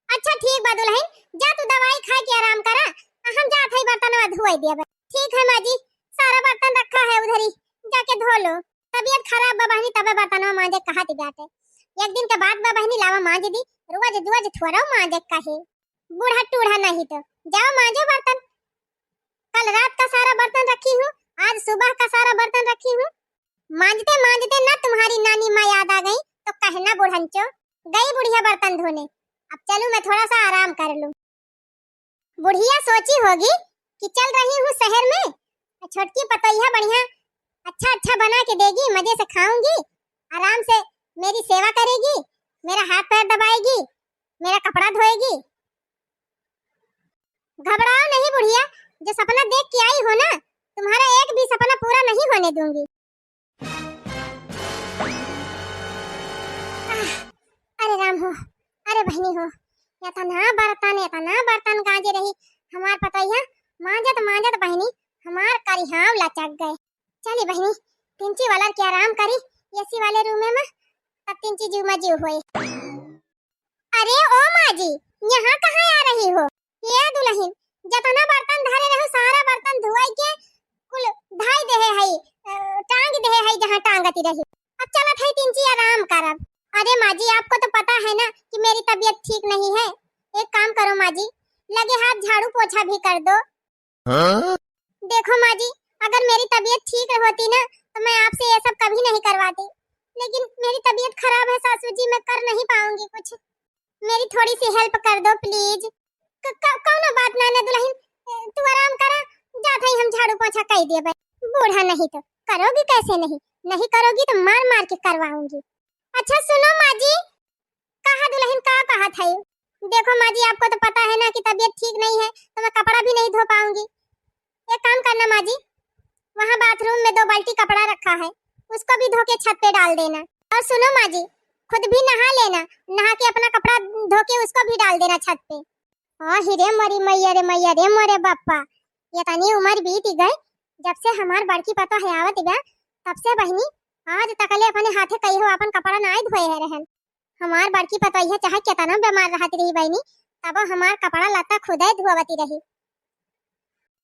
अच्छा ठीक बा दुल्हन, जा तू दवाई खा के आराम करा, हम जात है बर्तन धोई देबे। ठीक है माँ जी, सारा बर्तन रखा है उधर ही, जाके धो लो। तबीयत खराब बा बहनी, तबे बर्तन मांजे कहा ती जाते। एक दिन के बाद बा बहनी लावा मांज दी, रोज रोज थोड़ा मांजे कहे, बूढ़ा टूढ़ा नहीं तो जाओ मांजो बर्तन। कल रात का सारा बर्तन रखी हूँ, आज सुबह का सारा बर्तन रखी हूँ। मांजते मांजते ना तुम्हारी नानी माँ याद आ गई तो कहना बुढ़ंचो, गई बुढ़िया बर्तन धोने, अब चलूं मैं थोड़ा सा आराम कर लूं। बुढ़िया सोची होगी कि चल रही हूँ शहर में, छोटकी पतोहिया बढ़िया अच्छा अच्छा बना के देगी, मजे से खाऊंगी, आराम से मेरी सेवा करेगी, मेरा हाथ पैर दबाएगी, मेरा कपड़ा धोएगी। घबराओ नहीं बुढ़िया, जो सपना देख के आई हो ना, तुम्हारा एक भी सपना पूरा नहीं होने दूंगी। अरे राम हो, अरे बहनी हो, इतना बर्तन गांजे रही हमार पतोहिया, मांजत मांजत बहनी हमार करिहाव लचक गए। चली बहनी, तिंची वाला के आराम करी एसी वाले रूम में, तब तिंची जीव में जीव होई। अरे ओ माँ जी, यहाँ कहाँ आ रही हो? ये दुल्हन, जतना बर्तन धरे रहो सारा बर्तन धोई के कुल धाई दे है, टांग दे है जहाँ टांगती रही। अब चलत है तिंची आराम करब। अरे माँ जी, आपको तो पता है ना कि मेरी तबीयत ठीक नहीं है, एक काम करो माँ जी, लगे हाथ झाड़ू पोछा भी कर दो। देखो माँ जी, अगर मेरी तबीयत ठीक होती ना तो मैं आपसे ये सब कभी नहीं करवाती, लेकिन मेरी तबीयत खराब है सासू जी, मैं कर नहीं पाऊंगी कुछ, मेरी थोड़ी सी हेल्प कर दो प्लीज। कौनो बात ना ना दुल्हन, तू आराम करा, जात है हम झाड़ू पोछा कर देबे। बूढ़ा नहीं तो करोगी कैसे, नहीं करोगी तो मार मार के करवाऊंगी। अच्छा सुनो माँ जी, कहा दुल्हन कहा था, देखो माँ जी, आपको तो पता है ना कि तबीयत ठीक नहीं है तो मैं कपड़ा भी नहीं धो पाऊंगी। एक काम करना माँ जी, वहाँ बाथरूम में 2 बाल्टी कपड़ा रखा है, उसको भी धो के छत पे डाल देना। और सुनो माँ जी, खुद भी नहा लेना, नहा के अपना कपड़ा धो के उसको भी डाल देना छत पे। हिरे मरी मैया रे मोरे बापा, ये तनी उम्र बीत गई जब से हमार बड़की पता है आवत गया, तब से बहनी आज तकले अपने हाथे कहियो अपन कपड़ा नाई धोए है रहन। हमार बड़की पतोहिया चाहे कितना बीमार रहती रही बहनी, तब हमार कपड़ा लत्ता खुद ही धोवती रही।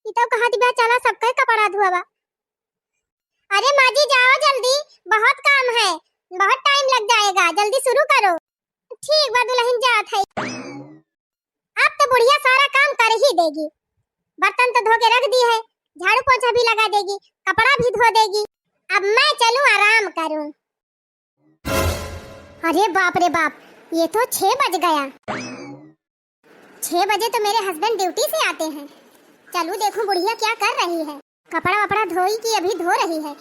तो कहती बा चला सबका कपड़ा धोवा। अरे माँ जी जाओ जल्दी, बहुत काम है, बहुत टाइम लग जाएगा, जल्दी शुरू करो। ठीक बा दुल्हन, जात है। अब तो बुढ़िया सारा काम कर ही देगी, बर्तन तो धो के रख दी है, झाड़ू पोछा भी लगा देगी, कपड़ा भी धो देगी, अब मैं चलूं आराम करूं। अरे बाप रे बाप, ये तो 6 बज गया। 6 बजे तो मेरे हस्बैंड ड्यूटी से आते हैं, चलूं देखूं बुढ़िया क्या कर रही है, कपड़ा वपड़ा धोई की अभी धो रही है।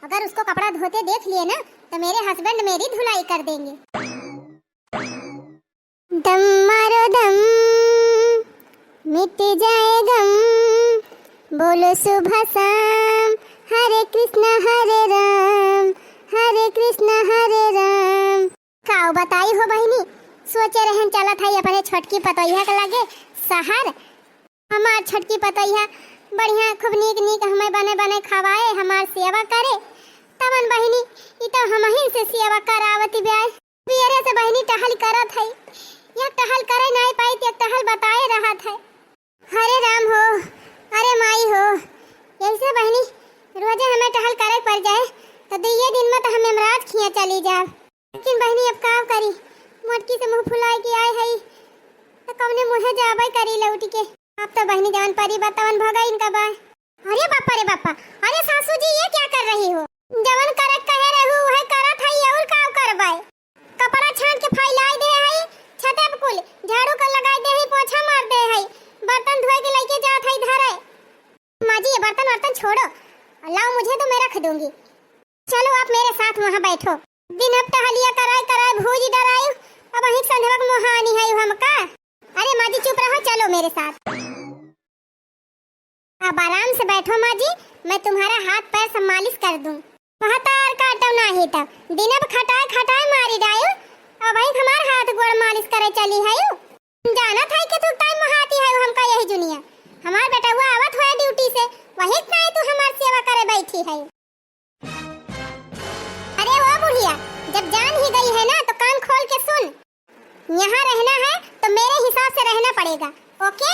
अगर उसको कपड़ा धोते देख लिए ना तो मेरे हस्बैंड मेरी धुलाई कर देंगे। दम मारो दम, मिट जाए गम, बोलो सुबह शाम, हरे कृष्ण हरे राम, हरे कृष्ण हरे राम। काऊ बताई हो बहनी, सोचे रहन चलत है अपने छोटकी पतोहिया के लगे शहर, हमार छोटकी पतोहिया बढ़िया खूब नीक नीक हमें बने बने खवाए, हमार सेवा करे, तवन बहनी ई तो हमहिन से सेवा करावती ब्याज। बियरे से बहनी टहल करत है, एक टहल करे नहीं पाई, एक टहल बताए रहा था। हरे राम हो, अरे माई हो, ऐसे बहनी रोजे हमें टहल करे पड़ जाए तो 2 दिन में तो हमें मराज खिया चली जाए, लेकिन बहनी अब का करी, मोटकी से मुंह फुलाए के आए है तो कौने मुहे जाबे करी लौट के। अब तो बहनी जवन परी बतावन भगा इनका बा। अरे बापा रे बापा, अरे सासू जी ये क्या कर रही हो, जवन करे कहे रहू वह करत है, और का करबे, कपड़ा छान के फैलाई दे है, छते पे कुल झाड़ू कर लगाई दे है, पोछा मार दे है, बर्तन धोए के लेके जात है इधर है। माँ जी ये बर्तन वर्तन छोड़ो, लाओ मुझे तो मैं रख दूंगी। चलो आप मेरे साथ वहाँ बैठो। दिन अब टहलिया कराए कराए भूज डरायो, अब वहीं संधवक मोहानी है हमका। अरे माँ जी चुप रहो, चलो मेरे साथ। अब आराम से बैठो माँ जी, मैं तुम्हारा हाथ पैर सब मालिश कर दूं। बहतार काटो नाही तब दिन अब खटाए खटाए मारी डायो, अब वहीं हमार हाथ गोड़ मालिश करे चली है। जाना था कि तू टाइम महाती है हमका यही दुनिया। हमार बेटा हुआ आवत हुआ ड्यूटी से, वही नहीं तू हमार सेवा करे बैठी है। अरे वो बुढ़िया, जब जान ही गई है ना तो कान खोल के सुन। यहाँ रहना है तो मेरे हिसाब से रहना पड़ेगा, ओके?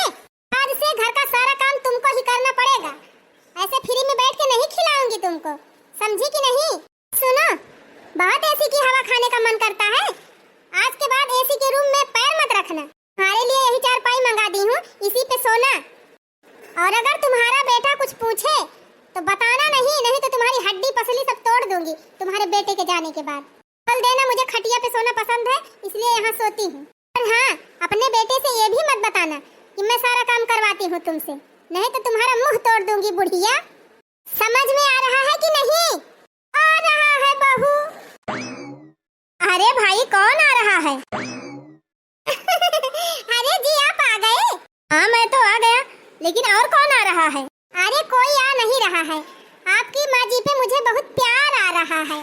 आज से घर का सारा काम तुमको ही करना पड़ेगा। ऐसे फ्री में बैठ के नहीं खिलाऊंगी तुमको, समझी कि नहीं? सुनो, बहुत एसी की हवा खाने का मन करता है। आज के बाद एसी के रूम में पैर मत रखना। हमारे लिए यही चारपाई मंगा दी हूँ, इसी पे सोना। और अगर तुम्हारा बेटा कुछ पूछे तो बताना नहीं तो तुम्हारी हड्डी पसली सब तोड़ दूंगी तुम्हारे बेटे के जाने के बाद। बोल देना मुझे खटिया पे सोना पसंद है, इसलिए यहाँ सोती हूँ। और हाँ, अपने बेटे से ये भी मत बताना कि मैं सारा काम करवाती हूँ तुमसे, नहीं तो तुम्हारा मुंह तोड़ दूंगी बुढ़िया। समझ में आ रहा है कि नहीं? आ रहा है बहू। अरे भाई कौन आ रहा है? अरे जी आप आ गए? हाँ मैं तो आ गया, लेकिन और कौन आ रहा है? अरे कोई आ नहीं रहा है, आपकी माँ जी पे मुझे बहुत प्यार आ रहा है।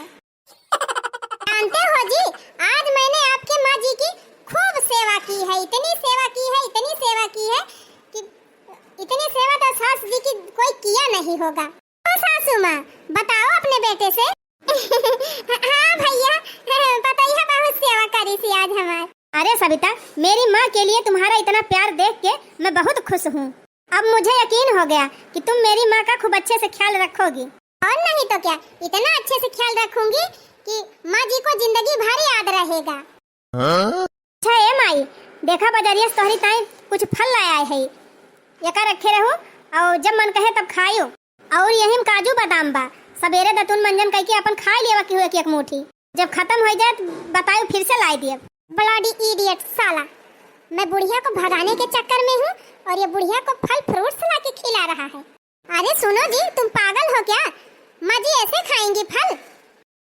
जानते हो जी, आज मैंने आपके माँ जी की खूब सेवा की है, इतनी सेवा की है, इतनी सेवा की है कि इतनी सेवा तो सास जी की कोई किया नहीं होगा। तो सासू माँ बताओ अपने बेटे से। हाँ भैया, पता ही है बहुत सेवा करी थी आज हमारे। अरे सविता, मेरी माँ के लिए तुम्हारा इतना प्यार देख के मैं बहुत खुश हूँ। अब मुझे यकीन हो गया कि तुम मेरी माँ का खूब अच्छे से ख्याल रखोगी। और नहीं तो क्या, इतना अच्छे से ख्याल रखूंगी कि माँ जी को जिंदगी भर याद रहेगा। अच्छा ए माई, देखा बजरिया तोहरी ताई कुछ फल लाया है, यका रखे रहो और जब मन कहे तब खायो। और यही में काजू बादाम बा, सवेरे दतुन मंजन करके अपन खा लिया कि हुए कि एक मुट्ठी, जब खत्म हो जाए बताओ फिर से लाई दिए। ब्लडी इडियट साला, मैं बुढ़िया को भगाने के चक्कर में हूँ और ये बुढ़िया को फल फ्रूट्स ला के खिला रहा है। अरे सुनो जी, तुम पागल हो क्या? माँ जी ऐसे खाएंगी फल?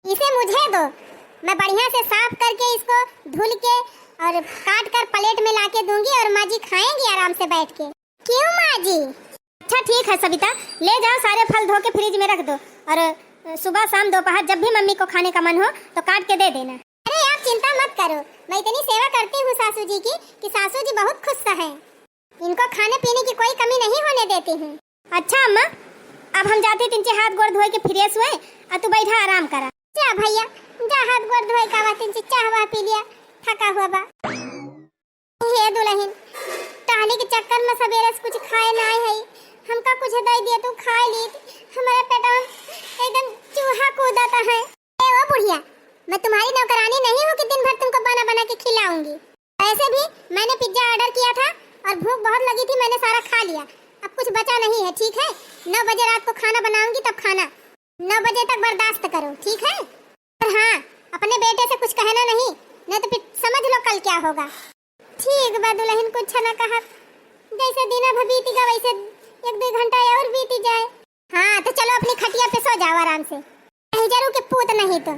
इसे मुझे दो, मैं बढ़िया से साफ करके इसको धुल के और काट कर प्लेट में लाके दूंगी और माँ जी खाएंगी आराम से बैठ के। क्यों माँ जी? अच्छा ठीक है सविता, ले जाओ सारे फल धो के फ्रिज में रख दो और सुबह शाम दोपहर जब भी मम्मी को खाने का मन हो तो काट के दे देना। अरे आप चिंता मत करो, मैं इतनी सेवा करती हूँ सासू जी की कि सासू जी बहुत खुश है। इनको खाने पीने की कोई कमी नहीं होने देती हूँ। अच्छा अम्मा, अब हम जाते तिनचे हाथ गोड़ धोए के फ्रेश हुए और तू बैठा आराम करा। जा भैया जा, हाथ गोड़ धोए का बात तिनचे चाह वा पी लिया, थका हुआ बा। ये दुल्हन टहली के चक्कर में सवेरे से कुछ खाए ना है, हमका कुछ दे दिया तू खा ली, हमारे पेट में एकदम चूहा कूदाता है। ए वो बुढ़िया, मैं तुम्हारी नौकरानी नहीं हूँ कि दिन भर तुमको बना बना के खिलाऊंगी। ऐसे भी मैंने पिज्जा ऑर्डर किया था और भूख बहुत लगी थी, मैंने सारा खा लिया, अब कुछ बचा नहीं है, ठीक है? 9 बजे रात को खाना बनाऊंगी तब खाना, 9 बजे तक बर्दाश्त करो, ठीक है? और हाँ, अपने बेटे से कुछ कहना नहीं तो फिर समझ लो कल क्या होगा। ठीक बा दुल्हन, कुछ न कहा, जैसे दिन अब बीतेगा वैसे 1-2 घंटा और बीती जाए। हाँ तो चलो अपनी खटिया पे सो जाओ आराम से, जरूर के पूत नहीं तो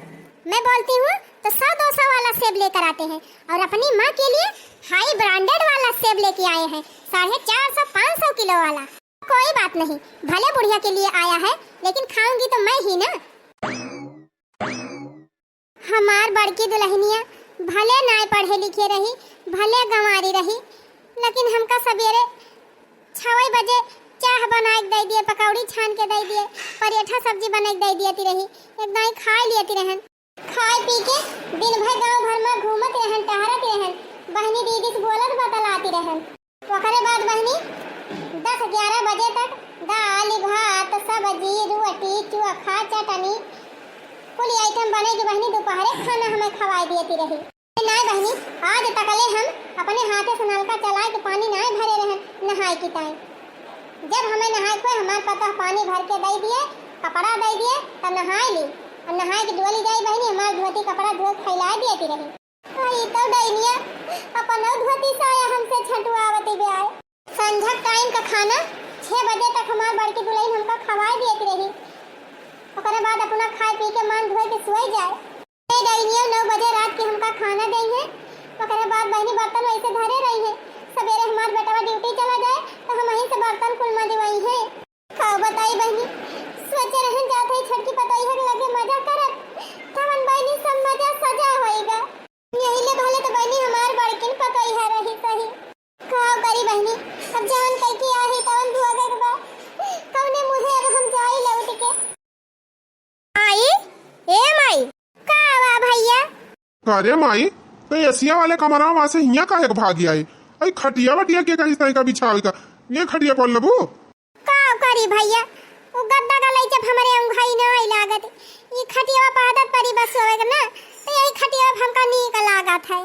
मैं बोलती हूँ तो 100-200 वाला सेब लेकर आते हैं और अपनी माँ के लिए हाई ब्रांडेड वाला सेब लेके आए हैं, 450-500 किलो वाला। कोई बात नहीं, भले बुढ़िया के लिए आया है लेकिन खाऊंगी तो मैं ही ना। हमार बड़की दुल्हनिया भले ना पढ़े लिखे रही, भले गंवारी रही, लेकिन हमका सवेरे 6 बजे चाह बना के दे दिए, पकौड़ी छान के दे दिए, पराठा सब्जी बना के दे दिए रही, एकदम खा लियती रहन। खाए पी के दिन भर गांव भर में घूमत रहन, टहरत रहन, बहनी दीदी से बोलत बतलाती रहन। ओकरे बाद बहनी 10-11 बजे तक दाल भात सब्जी रोटी चोखा चटनी कुल आइटम बने के बहनी दोपहरे खाना हमें खवाई देती रही। नहीं बहनी, आज तकले हम अपने हाथे से नलका चलाए के पानी नहीं भरे रहन नहाए की टाइम। जब हमें नहाए को हमारे पता पानी भर के दे दिए, कपड़ा दे दिए, तब नहाए ली और नहाए के डोली जाई बहनी हमारे धोती कपड़ा धो फैला देती रही। ये तो डैनिया अपन धोती साया हमसे छटुआवती बे आए। संझा टाइम का खाना 6 बजे तक हमार बड़की दुल्हन हमका खवाई देत रही। ओकरे बाद अपना खाए पी के मान धोए के सोई जाए। ते डैनिया 9 बजे रात के हमका खाना देई है। ओकरे बाद बहनी बर्तन वैसे धरे रही है। सवेरे हमार बेटा ड्यूटी चला जाए तो हम वहीं से बर्तन कुल मजवाई है। खाओ बताई बहनी, सोचे रहन जात है छटकी पताई है लगे मजा करत तवन बहनी सब मजा सजा होएगा। यही ले भले तो बहनी हमार बड़किन पताई है रही सही। खाओ करी बहनी, अब जान कई की आही तवन धुआगे के बा कवने मुहे अब हम जाई लौट के। आई ए माई का वा भैया अरे माई तो एसिया वाले कमरा वहां से हिया काहे के भागी आई? अई खटिया वटिया के कहीं तरह का बिछावे का ये खटिया पर लबू का करी भैया वो गद्दा का लई जब हमरे अंघाई न आई लागत ये खटिया पर आदत परी बस होवे ना तो यही खटिया हमका नीक लागत है।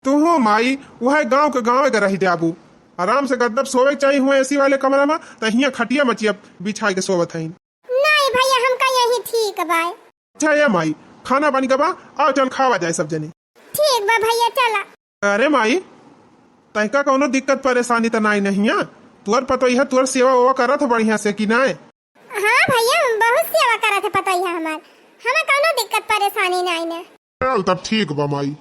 तू हो माई वह गांव के रही देबू आराम से गद्दब सोवे चाहिए हुए एसी वाले कमरा में तो हिया खटिया मचिया बिछा के सोवत है। नहीं भैया हमका यही ठीक बा। अच्छा ये माई खाना पानी का बा आओ चल खावा जाए सब जने। ठीक बा भैया चला। अरे माई तैका कोनो दिक्कत परेशानी तो नहीं नहीं है तुअर पतो है तुअर सेवा वो करत बढ़िया से कि ना? हाँ भैया बहुत सेवा करत है पता है हमार हमें कोनो दिक्कत परेशानी नहीं ना। चल तब ठीक बा माई।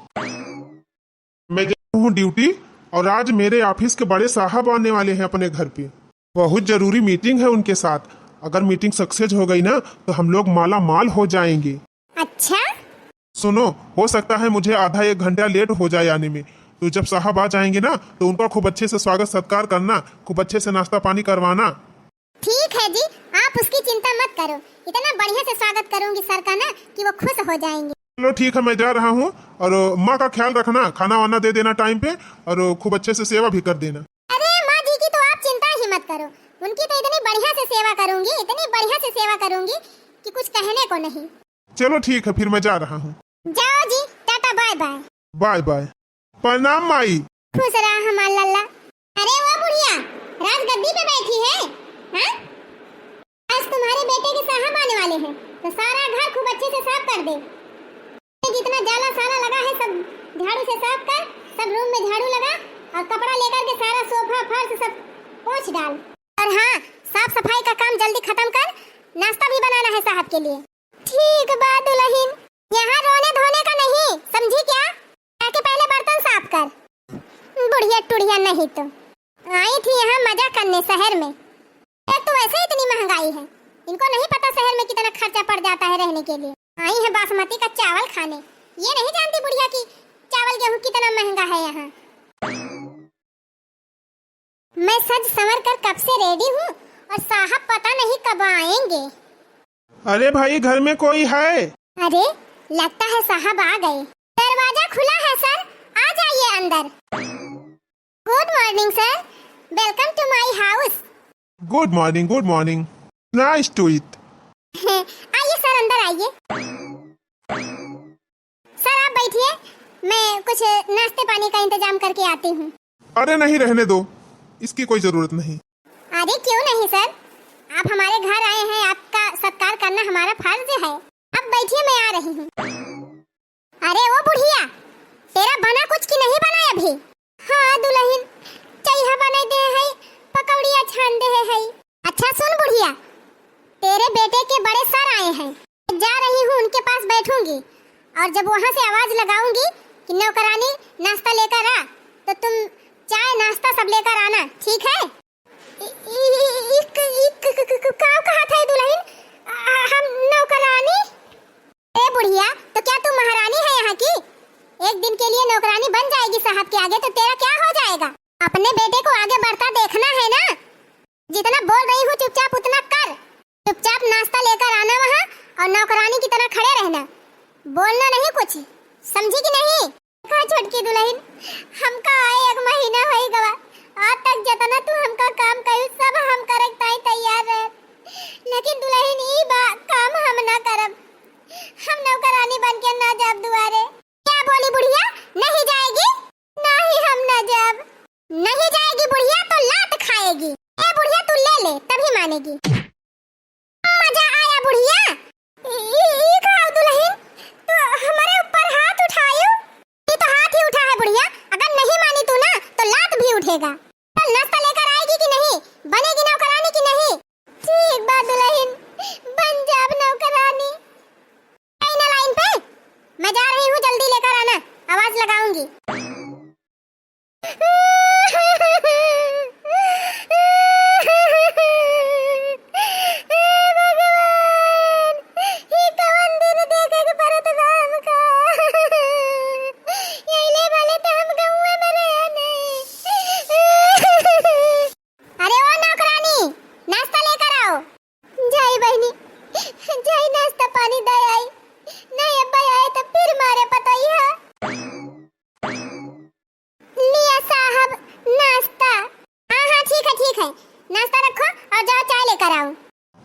मैं जा हूँ ड्यूटी और आज मेरे ऑफिस के बड़े साहब आने वाले हैं अपने घर पे। बहुत जरूरी मीटिंग है उनके साथ। अगर मीटिंग सक्सेस हो गई ना तो हम लोग माला माल हो जाएंगे। अच्छा सुनो हो सकता है मुझे आधा 1 घंटा लेट हो जाए आने में तो जब साहब आ जाएंगे ना तो उनका खूब अच्छे से स्वागत सत्कार करना खूब अच्छे से नाश्ता पानी करवाना। ठीक है जी आप उसकी चिंता मत करो इतना बढ़िया से स्वागत करूंगी सर का ना कि वो खुश हो जाएंगे। चलो ठीक है मैं जा रहा हूँ और माँ का ख्याल रखना खाना वाना दे देना टाइम पे और खूब अच्छे से सेवा भी कर देना। अरे माँ जी की तो आप चिंता ही मत करो उनकी तो इतनी बढ़िया से सेवा करूंगी इतनी बढ़िया से सेवा करूंगी कि कुछ कहने को नहीं। चलो ठीक है फिर मैं जा रहा हूँ। जाओ जी ta-ta bye bye. Bye bye. प्रणाम माई। खुश रहा हमार लल्ला। अरे वो बुढ़िया राजगद्दी पे बैठी है हाँ? आज तुम्हारे बेटे के साहब आने वाले हैं तो सारा घर खूब अच्छे से साफ कर दे। जितना जाला साला लगा है सब झाड़ू से साफ कर सब रूम में झाड़ू लगा और कपड़ा लेकर के सारा सोफा फर्श सब पोंछ डाल। और हाँ साफ सफाई का काम जल्दी खत्म कर नाश्ता भी बनाना है साहब के लिए। ठीक बात दुल्हन यहाँ रोने धोने का नहीं समझी क्या? आके पहले बर्तन साफ कर। बुढ़िया टुढ़िया नहीं तो आई थी यहाँ मजा करने शहर में। एक तो वैसे इतनी महंगाई है इनको नहीं पता शहर में कितना खर्चा पड़ जाता है रहने के लिए। आई है बासमती का चावल खाने ये नहीं जानती बुढ़िया की चावल गेहूँ कितना महंगा है यहाँ। मैं सज संवर कर कब से रेडी हूँ और साहब पता नहीं कब आएंगे। अरे भाई घर में कोई है? अरे लगता है साहब आ गए। दरवाजा खुला है सर आ जाइए अंदर। Good morning sir welcome to my house. Good morning nice to meet. आइए सर अंदर आइए। सर आप बैठिए मैं कुछ नाश्ते पानी का इंतजाम करके आती हूँ। अरे नहीं रहने दो इसकी कोई जरूरत नहीं। अरे क्यों नहीं सर आप हमारे घर आए हैं आपका सत्कार करना हमारा फर्ज है। अब बैठिए मैं आ रही हूँ। अरे वो बुढ़िया तेरा बना कुछ की नहीं बना अभी? हाँ दुल्हन चैहा बना दे है पकौड़िया छान दे है। अच्छा सुन बुढ़िया तेरे बेटे के बड़े सर आए हैं जा रही हूँ उनके पास बैठूंगी और जब वहाँ से आवाज लगाऊंगी कि नौकरानी नाश्ता लेकर आ तो तुम चाय नाश्ता सब लेकर आना ठीक है? कहा था दुल्हन हम नौकरानी? ए बुढ़िया तो क्या तू महारानी है यहाँ की? एक दिन के लिए नौकरानी बन जाएगी साहब के आगे तो तेरा क्या हो जाएगा? अपने बेटे को आगे बढ़ता देखना है ना। जितना बोल रही हूँ चुपचाप उतना कर। चुपचाप नाश्ता लेकर आना वहाँ और नौकरानी की तरह खड़े रहना बोलना नहीं कुछ समझी कि नहीं? कहा छोटकी दुल्हन हमका आए 1 महीना हो गवा आज तक जितना तू हमका काम कही सब हम करक ताई तैयार रहे लेकिन दुल्हन ई काम हम ना करब हम नौकरानी बन के ना जब दुआरे। क्या बोली बुढ़िया नहीं जाएगी? नहीं हम ना जब नहीं जाएगी बुढ़िया तो लात खाएगी। ए बुढ़िया तू ले ले तभी मानेगी। मजा आया बुढ़िया। ई कहा दुल्हन तो हमारे ऊपर हाथ उठायो। ये तो हाथ ही उठा है बुढ़िया अगर नहीं मानी तू ना तो लात भी उठेगा। नाश्ता लेकर आएगी कि नहीं? बनेगी नौकरानी की नहीं? बताऊंगी।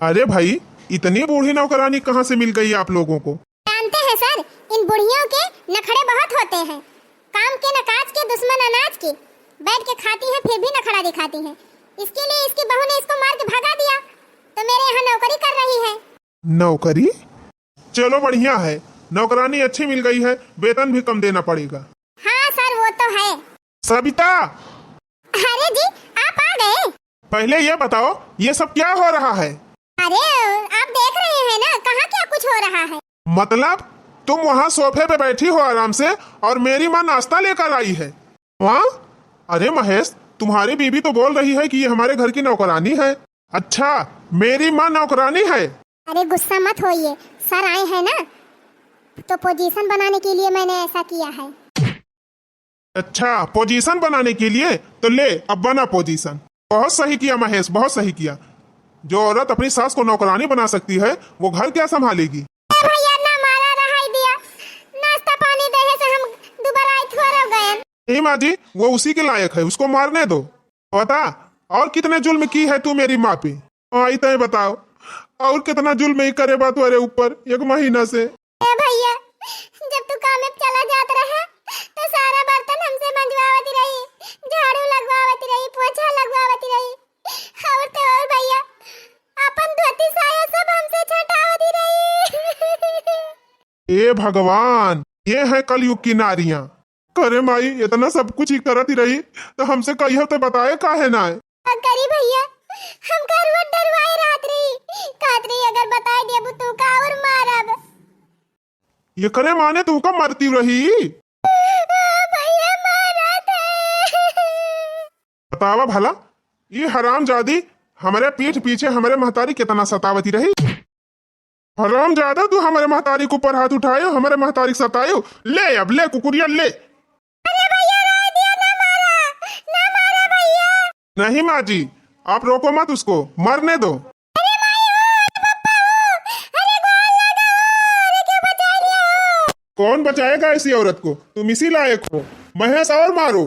अरे भाई, इतनी बूढ़ी नौकरानी कहाँ से मिल गई आप लोगों को? जानते हैं सर, इन बुढ़ियों के नखरे बहुत होते हैं। काम के न काज के, दुश्मन अनाज के। बैठ के खाती हैं फिर भी नखरा दिखाती हैं। इसके लिए इसकी बहू ने इसको मार के भगा दिया, तो मेरे यहाँ नौकरी कर रही है। नौकरी? चलो बढ़िया है, नौकरानी अच्छी मिल गई है, वेतन भी कम देना पड़ेगा। हाँ सर, वो तो है। सविता! अरे जी, आप आ गए। पहले ये बताओ, ये सब क्या हो रहा है? अरे आप देख रहे हैं ना, कहाँ क्या कुछ हो रहा है। मतलब तुम वहाँ सोफे पे बैठी हो आराम से और मेरी माँ नाश्ता लेकर आई है वहाँ? अरे महेश, तुम्हारी बीबी तो बोल रही है कि ये हमारे घर की नौकरानी है। अच्छा, मेरी माँ नौकरानी है? अरे गुस्सा मत होइए, सर आए हैं ना, तो पोजीशन बनाने के लिए मैंने ऐसा किया है। अच्छा, पोजीशन बनाने के लिए? तो ले अब बना पोजीशन। बहुत सही किया महेश, बहुत सही किया। जो औरत अपनी सास को नौकरानी बना सकती है, वो घर क्या संभालेगी? भैया ना मारा रहा दिया, नाश्ता पानी देहे से हम दोबारा थोड़ा हो गए। ए माँ जी, वो उसी के लायक है, उसको मारने दो। बता, और कितने जुल्म की है तू मेरी माँ पे? आई तय बताओ, और कितना जुल्म ही करे बा तुम्हारे ऊपर 1 महीना से। भैया, जब तू काम में चला जाता रहा तो सारा बर्तन हमसे मंजवावती रही, झाड़ू लगवावती रही, पोछा लगवावती रही, और तो और भैया अपन धोती साया सब हमसे छटावती रही। ए भगवान, ये है कलयुग की नारियां। करे माई, इतना सब कुछ ही करती रही तो हमसे कही तो बताए काहे ना है? करी भैया, हम करवट डरवाए रात्रि अगर बताए देबू तू का और मारब। ये करे माने तू का मरती रही? भैया मारा थे। बतावा भला, ये हरामजादी हमारे पीठ पीछे हमारे महतारी कितना सतावती रही। हरामजादा, तू हमारे महतारी के ऊपर हाथ उठायो, हमारे महतारी सतायो। ले अब ले कुकुरिया ले। अरे भैया रह दिया, ना मारा भैया। नहीं माँ जी, आप रोको मत उसको, मरने दो। अरे माई हो, पप्पा हो, अरे गोल लगाओ, अरे क्यों बचा लिया हो? कौन बचाएगा ऐसी औरत को? तुम इसी लायक हो। महेश और मारो।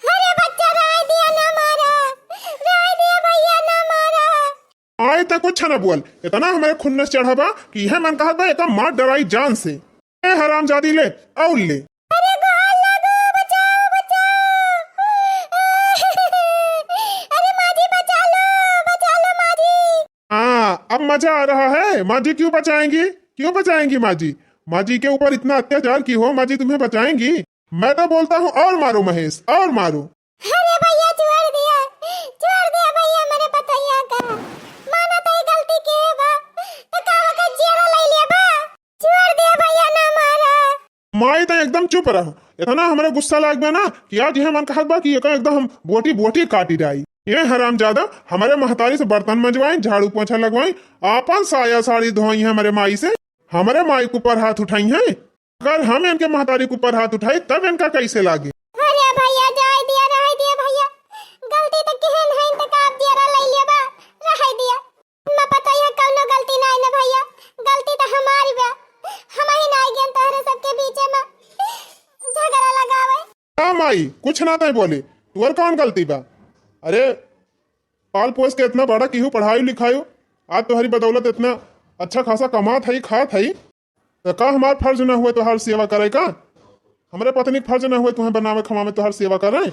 अरे बच्चा रह दिया, ना मारा, रह दिया भैया, ना मारा। आए तक कुछ न बोल, इतना हमारे खुन्नस चढ़ावा कि यह मन कहा था मार डराई जान से। ए हरामजादी, ले और ले। अरे गोल लगो, बचाओ बचाओ। अरे माँ जी बचा लो माँ जी। हाँ, अब मजा आ रहा है। माँ जी क्यों बचाएंगी? क्यों बचाएंगी माँ जी? माँ जी के ऊपर इतना अत्याचार की हो, माँ जी तुम्हें बचाएंगी? मैं तो बोलता हूँ और मारो महेश, और मारो। अरे भैया छोड़ दिया भैया, मैंने बताया का माना तो ये गलती की है बा, तो कावा का जीरा ले लिया बा। छोड़ दिया भैया, ना मारा। माई तो एकदम चुप रहो। इतना हमारे गुस्सा लग गया ना कि आज यह मन कहा कि एकदम हम बोटी बोटी काटी जाई। ये हरामजादा हमारे महतारी से बर्तन मंजवाए, झाड़ू पोछा लगवाई, आपन साया साड़ी धोई है हमारे माई से, हमारे माई के ऊपर हाथ उठाई है। अगर हम इनके महतारी के ऊपर हाथ उठाई तब इनका कैसे लागे? अरे भैया जाय दिया, रह दिया भैया, गलती तो केहन है, तो आप जीरा ले लिया बा, रह दिया। मैं पता है कौनो गलती नहीं ना भैया, गलती तो हमारी बा, हम ही नहीं गन तोहरे सबके बीच में झगड़ा लगावे। हाँ माई, कुछ ना तय बोले, तुअर कौन गलती बा? अरे पाल पोस के इतना बड़ा की पढ़ाई लिखायो, आज तुम्हारी बदौलत इतना अच्छा खासा कमात है, खात है, तो का हमार फर्ज न हुए तुहार सेवा करे का? हमारे पत्नी फर्ज न हुए तुम्हें बनावे खमावे तुहार सेवा करे?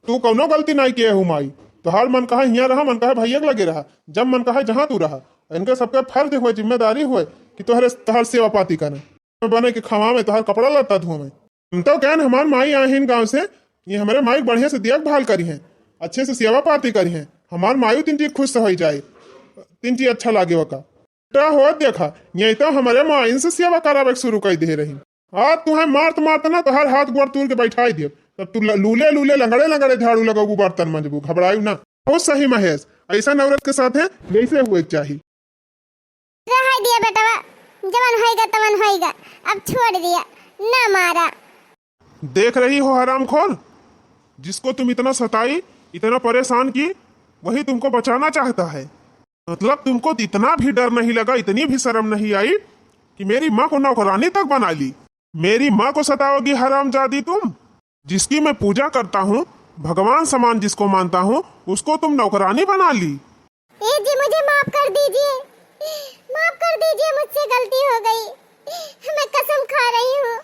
तू कौनो गलती नहीं किए हूँ माई, तुहार मन कहा यहाँ रहा, मन कहा भैया लगे रहा, जब मन कहा जहाँ तू रहा। इनके सबके फर्ज हुए, जिम्मेदारी हुए कि तुहार सेवा पाती करे, बने के खमावे, तुहार कपड़ा लता धोवे। तुम तो कहन हमार माई आए हैं गाँव से, ये हमारे माई बढ़िया से देखभाल करी है, अच्छे से सेवा पाती करी है। हमार मायू तीन चीज खुश हो जाए, तीन चीज अच्छा लागे वका हो। देखा यही तो हमारे माइन से सेवा करावे शुरू कर दे रही। आज तुम्हें मारत मारत ना तो हर हाथ गोड़ तोड़ के बैठाई दियो, तब तू लूले लूले लंगड़े लंगड़े झाड़ू लगाऊ बर्तन मंजबू, घबरायू ना। बहुत सही महेश, ऐसा औरत के साथ है वैसे हुए चाहिए। रह दिया बेटवा, जवन होएगा तवन होएगा, अब छोड़ दिया, ना मारा। देख रही हो हरामखोर, जिसको तुम इतना सताई, इतना परेशान की, वही तुमको बचाना चाहता है। मतलब तुमको इतना भी डर नहीं लगा, इतनी भी शर्म नहीं आई कि मेरी माँ को नौकरानी तक बना ली। मेरी माँ को सताओगी हरामजादी तुम, जिसकी मैं पूजा करता हूँ, भगवान समान जिसको मानता हूँ, उसको तुम नौकरानी बना ली। ए जी मुझे माफ कर दीजिए, माफ कर दीजिए, मुझसे गलती हो गई। मैं कसम खा रही हूँ,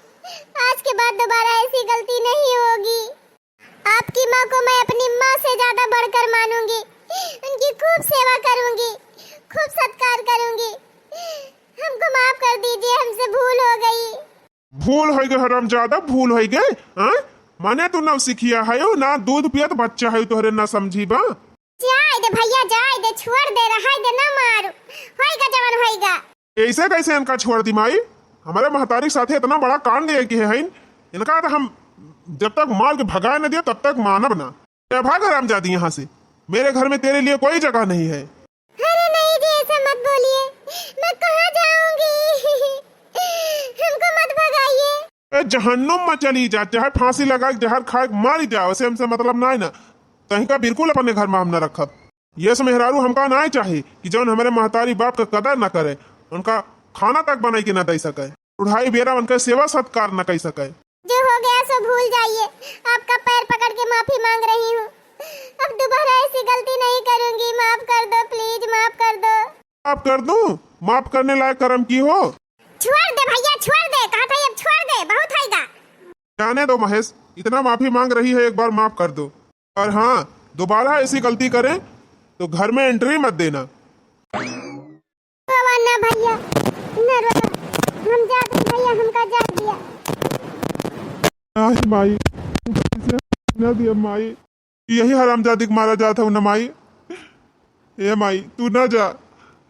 आज के बाद दोबारा ऐसी गलती नहीं होगी। आपकी माँ को मैं अपनी माँ से ज्यादा बढ़कर मानूंगी, उनकी खूब सेवा करूंगी, खूब सत्कार करूंगी। हमको माफ कर दीजिए, हमसे भूल हो गई। भूल हो गए हरामजादा, भूल हो गए। माने तू नव सिखिया है ना, दूध पियत बच्चा है तोहरे ना समझी बा। जाए दे भैया, जाए दे, छोड़ दे, रहाई दे, ना मारू, होएगा जवन होएगा। ऐसे कैसे इनका छोड़ दी माई? हमारे महतारी साथे इतना बड़ा कांड है कि है इनका तो हम जब तक मार के भगाए न दिया तब तक मानब ना। क्या भाग हरामजादी यहाँ से, मेरे घर में तेरे लिए कोई जगह नहीं है। अरे नहीं जी, ऐसा मत बोलिए, मैं कहाँ जाऊंगी? हमको मत भगाइए। जहन्नुम में चली जा, चाहे फांसी लगा जहर खाए मारी जाओ, वैसे हमसे मतलब ना है ना। कहीं का बिल्कुल अपने घर में हम न रखब। ये मेहरारू हमका ना चाहिए कि जौन हमारे महतारी बाप का कदर न करे, उनका खाना तक बनाई के न दे सके, उठाई बेरा उनका सेवा सत्कार न कर सके। जो हो गया सो भूल जाइए, आपका पैर पकड़ के माफी मांग रही हूँ। अब दोबारा ऐसी गलती नहीं करूंगी, माफ कर दो प्लीज, माफ कर दो। माफ कर दूं? माफ करने लायक कर्म की हो? छोड़ दे भैया, छोड़ दे, कहा था अब छोड़ दे, बहुत होएगा। जाने दो महेश, इतना माफी मांग रही है, एक बार माफ कर दो। और हाँ, दोबारा ऐसी गलती करें तो घर में एंट्री मत देना। ना भैया, ना रोना, हम जाते भैया, हमका जा दिया। माई न दिया माई, यही हरामजादी को मारा जाता हूँ न माई। ए माई तू न जा,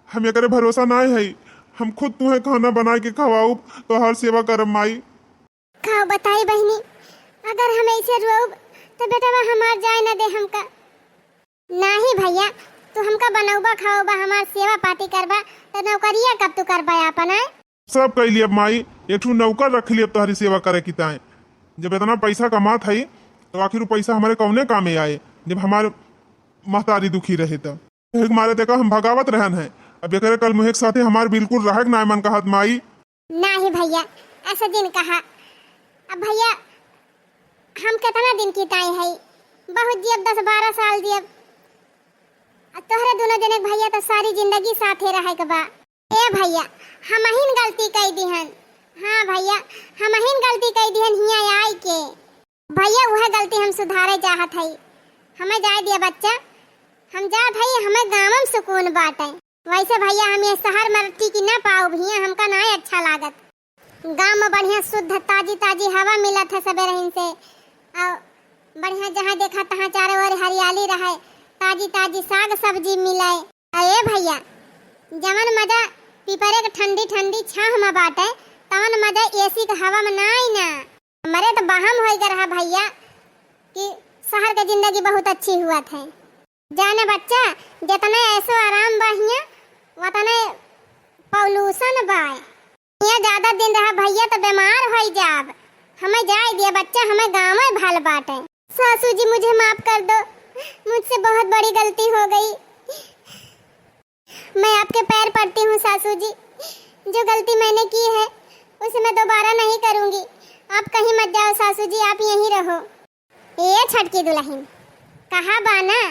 हम एकरे भरोसा ना है, हम खुद तुम्हें खाना बना के खवाऊ तो हर सेवा करम माई। खाओ बताई बहनी, अगर हम ऐसे रोब तो बेटा हमार जाए न दे हमका। नहीं भैया, तू हमका बनौबा खाओबा, हमार सेवा पाती करबा, तो नौकरिया कब तू करबा अपन? सब कह लिया माई, एक ठू नौकर रख लिया तुम्हारी सेवा करे की ताए। जब इतना पैसा कमात है तो आखिर वो पैसा हमारे कौने कामे आए, जब हमारे महतारी दुखी रहे तो मारे देखा हम भगावत रहन है। अब एक कल मुहे के साथे हमारे बिल्कुल रहे ना मन कहत माई। नहीं भैया, ऐसा दिन कहा। अब भैया हम कितना दिन की ताई है, बहुत जियब 10-12 साल जियब, तोहरे दोनों जने भैया तो सारी जिंदगी साथे रहे के बा। ए भैया हम हिन गलती कई दिहन, हाँ भैया हम हिन गलती कई दिहन हिया आई के। भैया वह गलती हम सुधारे चाहत है, हमें जाए दिया बच्चा, हम जात है, हमें गाँव में सुकून बाटे। वैसे भैया हम ये शहर में टिकी ना पाओ भैया, हमका ना अच्छा लागत। गाँव में बढ़िया शुद्ध ताजी ताजी हवा मिलत है सबे रहीन से, और बढ़िया जहाँ देखा तहाँ चारों ओर हरियाली रहे, ताजी ताजी साग सब्जी मिले। अरे भैया जवन मजा पीपरे के ठंडी ठंडी छाह में बाटे, तवन मजा एसी के हवा में ना आई ना। हमारे तो बहम हो गया रहा भैया कि शहर की जिंदगी बहुत अच्छी हुआ थे। जाने बच्चा, जितने ऐसो आराम बढ़िया उतने पॉल्यूशन बाय। ये ज्यादा दिन रहा भैया तो बीमार हो जाब। हमें जाए दिया बच्चा, हमें गाँव में भल बाटे। सासू जी मुझे माफ कर दो, मुझसे बहुत बड़ी गलती हो गई। मैं आपके पैर पड़ती हूँ सासू जी, जो गलती मैंने की है उसे मैं दोबारा नहीं करूँगी। आप कहीं मत जाओ सासू जी, आप यहीं रहो। ये छटकी दुल्हन कहा बाना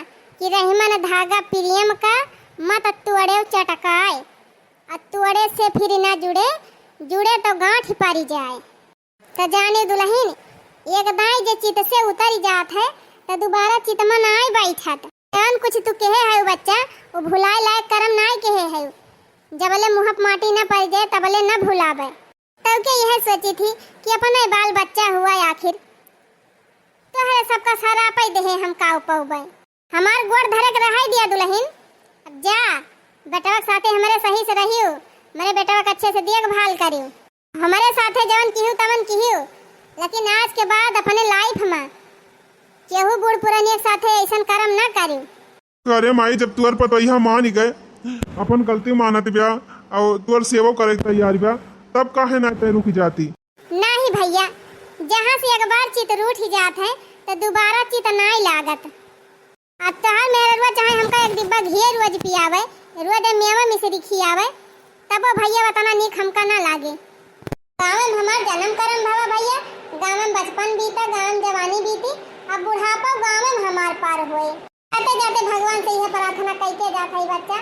कि रहीमन धागा प्रियम का मत तुअड़े चटकाए, तुअड़े से फिर ना जुड़े, जुड़े तो गांठ पारी जाए। तो जाने दुल्हन, एक दाई जे चित से उतरी जात है तो दोबारा चित में ना आई बैठत। जान कुछ तू कहे है बच्चा, वो भुलाए लायक कर्म ना कहे है। जबले मुँह माटी न पड़ जाए तबले न भुलावे। तब के यह सोची थी कि अपना बाल बच्चा हुआ आखिर, तो है सबका सारा पे दे हम का उपौबे। हमार गोड़ धरक रहा दिया दुल्हन। अब जा बेटा के साथे हमारे सही से रहियो, मेरे बेटा का अच्छे से देखभाल करियो। हमारे साथे जवन किहू तवन किहू, लेकिन आज के बाद अपने लाइफ में केहू बूढ़ पुरानी के साथे ऐसा कर्म ना करी। अरे माई जब तुअर पतोहिया मान ही गए अपन गलती मानत ब्या और तुअर सेवा करे के तैयार ब्या तब काहे ना ते रुक जाती। नहीं भैया, जहाँ से एक बार चित रूठ ही जात है तो दोबारा चित नहीं लागत। अब तो हर मेरे रोज चाहे हमका एक डिब्बा घी रोज पियावे, रोज मेवा मिश्री खियावे, तब वो भैया बताना नीक हमका ना लागे। गाँव में हमार जन्म करम भवा भैया, गाँव में बचपन बीता, गाँव में जवानी बीती, अब बुढ़ापा गाँव में हमार पार हुए। जाते जाते भगवान से यह प्रार्थना करके जाता है बच्चा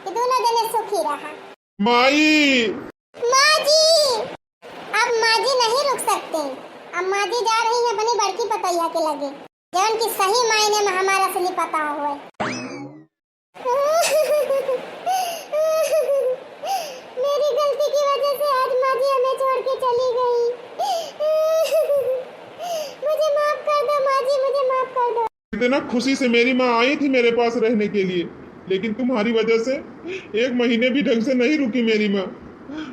कि दोनों जने सुखी रहा। माई माँ जी, अब माँ जी नहीं रुक सकते। अब माँ जी जा रही है अपनी बड़की पतैया के लगे, जौन की सही मायने में हमारा असली पता हुआ। मेरी गलती की वजह से आज माँ जी हमें छोड़ के चली गई। मुझे माफ कर दो माँ जी, मुझे माफ कर दो। इतना खुशी से मेरी माँ आई थी मेरे पास रहने के लिए, लेकिन तुम्हारी वजह से एक महीने भी ढंग से नहीं रुकी मेरी माँ,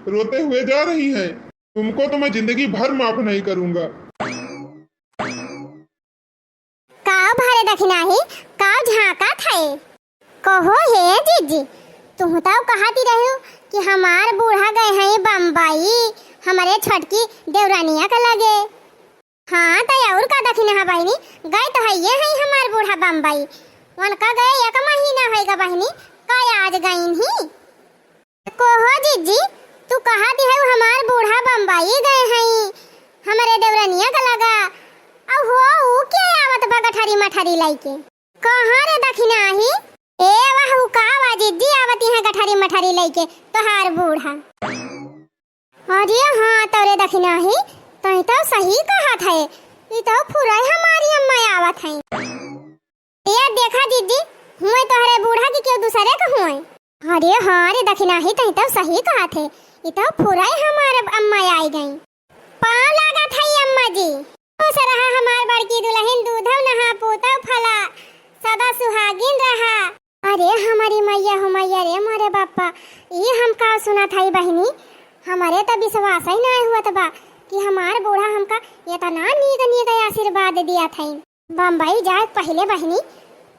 रोते हुए जा रही है। तुमको तो मैं जिंदगी भर माफ नहीं करूंगा। काव भारे दखना ही, काव झाका थे। कहो हे जीजी, तुम तो कहती रहो कि हमार बूढ़ा गए हैं बम्बई, हमारे छोटकी देवरानिया का लगे। हाँ तो और का दखना है बहनी, गए तो है ये है हमार बूढ़ा बम्बई, उनका गए एक महीना होगा बहनी, का आज गई ही। कहो जीजी, तू कहती है हमार बूढ़ा बम्बई गए हैं, हमारे देवरानिया का लगा। अब हो के आवत बा गठरी मठरी लाइके, कहाँ रे दखिना ही? ए वाह का जीजी आवती है गठरी मठरी लाइके तोहार बूढ़ा। अरे हाँ तोरे दखिना ही, तई तो सही कहा था, ये तो पूरा हमारी अम्मा आवत है। ये देखा जीजी, हुए तोहरे बूढ़ा की क्यों दूसरे का हुए? अरे हाँ रे दखिना ही, तई तो सही कहा थे, ये तो पूरा हमारे अम्मा आई गई। पाँव लगा था अम्मा जी, खुश रहा हमार बड़की दुल्हन, दूधव नहा पोतव फला, सदा सुहागिन रहा। अरे हमारी मैया हो मैया रे मारे बापा, ये हम का सुना था बहनी, हमारे तो विश्वास ही नहीं हुआ था कि हमार बूढ़ा हमका इतना नीक नीक आशीर्वाद दिया था। बम्बई जाए पहले बहनी,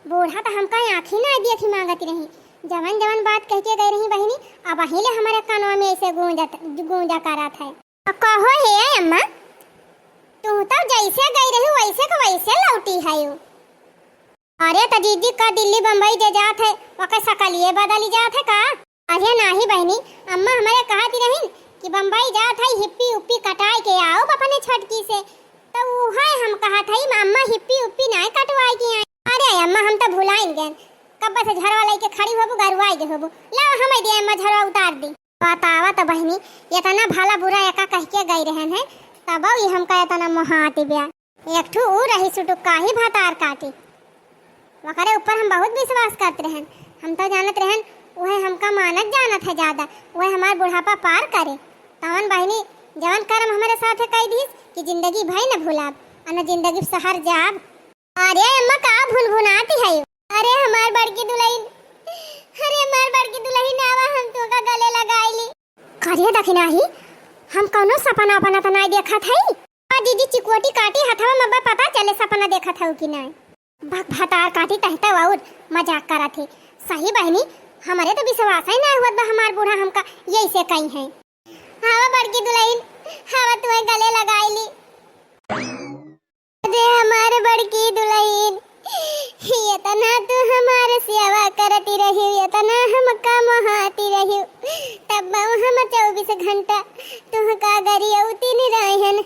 बूढ़ा तो हमका आँखी नहीं देखी मांगती रही, जवन जवन बात कह के गई रही बहनी, अब अहिले हमारे कानों में ऐसे गूंजा करा था। कहो हे अम्मा, तू तो जैसे गई रही वैसे का वैसे लौटी है। अरे तो जीजी का दिल्ली बम्बई जे जात है वका सकलिए बदली जात है का? अरे नहीं बहनी, अम्मा हमारे कहती रही कि बम्बई जात है हिप्पी उप्पी कटाई के आओ अपने छटकी से, तो वो है हम कहा था अम्मा हिप्पी उप्पी नहीं कटवाई की है। अरे अम्मा हम तो भुलाइन गए, कब से झरवा लेके खड़ी होबू गरवाई दे होबू, ला हमें दे अम्मा झरवा उतार दी। बतावा तो बहनी, इतना भला बुरा एका कह के गई रहन है, तब ये हमका इतना मोहाती ब्या, एक ठू ऊ रही सुटुक्का ही भातार काटी, वकरे ऊपर हम बहुत विश्वास करते रहन, हम तो जानत रहन वह हमका मानत जानत है ज्यादा, वह हमार बुढ़ापा पार करे। तवन बहनी जवन कर्म हमारे साथ कह दी कि जिंदगी भई न भुलाब और जिंदगी सहर जाब। अरे अम्मा का भुनभुनाती है? अरे हमार बड़की दुल्हन, अरे हमार बड़की दुल्हन आवा, हम तो का गले लगाईली। करिए दखिना ही, हम कौनो सपना अपना तो नहीं देखा था। दीदी चिकोटी काटी हथवा में पता चले सपना देखा था कि नहीं, भतार काटी कहता और मजाक करा थे। सही बहनी, हमारे तो विश्वास ही नहीं हुआ हमार बूढ़ा हमका यही से कही है। हवा बड़की दुल्हन, हवा तुम्हें गले लगाईली। अरे हमारे बड़की दुल्हन, ये तना तू हमारे सेवा करती रही, ये तना हम का मोहाती रही, तब हम 24 घंटा तुह का गरियौती नहीं रहन,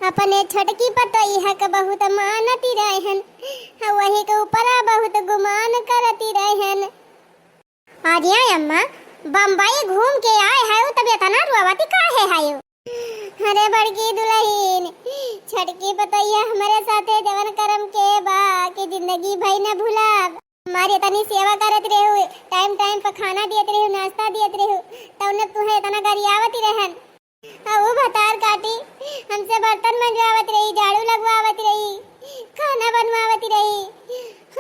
अपने छोटकी पतई है का बहुत मानती रहन, वही के ऊपर बहुत गुमान करती रहन। आज यहाँ अम्मा बम्बई घूम के आए है, तब इतना रुआवती काहे है? अरे बड़की दुल्हन, छोटकी पतैया हमारे साथे जवन करम के बा कि जिंदगी भई न भुलाब, हमारी इतनी सेवा करत रहे, टाइम टाइम पर खाना दियत रहे, नाश्ता दियत रहे, तब न तुम्हें इतना गरियावती रहन। वो भतार काटी हमसे बर्तन मंजवावत रही, झाड़ू लगवावत रही, खाना बनवावती रही,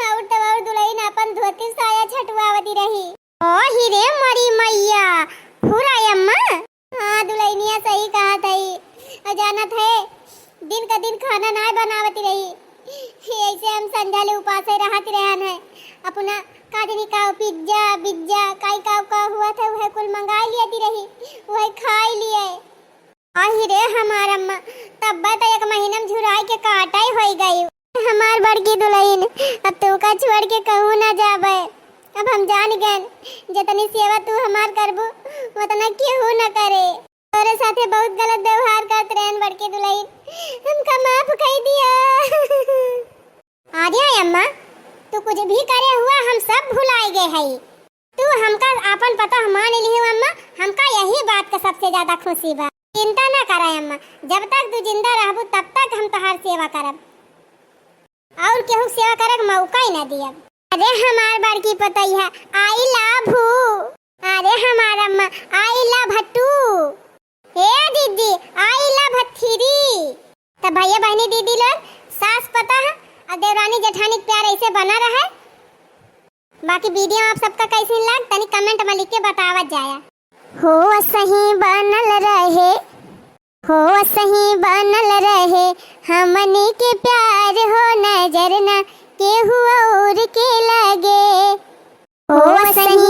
और तब और दुल्हन अपन धोती साया छटवावती रही। ओ हीरे मरी मैया, पूरा अम्मा, हाँ दुल्हनिया सही अब तू का छोड़ के कहूँ ना जाबे। अब हम जान गए जितनी सेवा तू हमार करबू उतना केहू न करे। तोरे साथे बहुत गलत व्यवहार करत रहन बड़के दुल्हन, हमका माफ कर दिया। आर्या अम्मा, तू कुछ भी करे हुआ हम सब भुलाए गए हई। तू हमका अपन पता मान ली अम्मा, हमका यही बात का सबसे ज्यादा खुशी बा। चिंता ना करे अम्मा, जब तक तू जिंदा रहबू तब तक हम तोहार सेवा करब और केहू सेवा करक मौका ही न दियब। अरे हमार बड़की पतैया आई लव यू। अरे हमार अम्मा आई लव भट्टू। हे दीदी आई लव थ्री। तब भैया बहनी दीदी लोग सास पता है और देवरानी जेठानी प्यार ऐसे बना रहा। बाकी वीडियो आप सबका कैसी लग तनी कमेंट में लिख के बतावत जाया। हो सही बनल रहे, हो सही बनल रहे हमनी के प्यार, हो नजर न केहू और के लगे। हो सही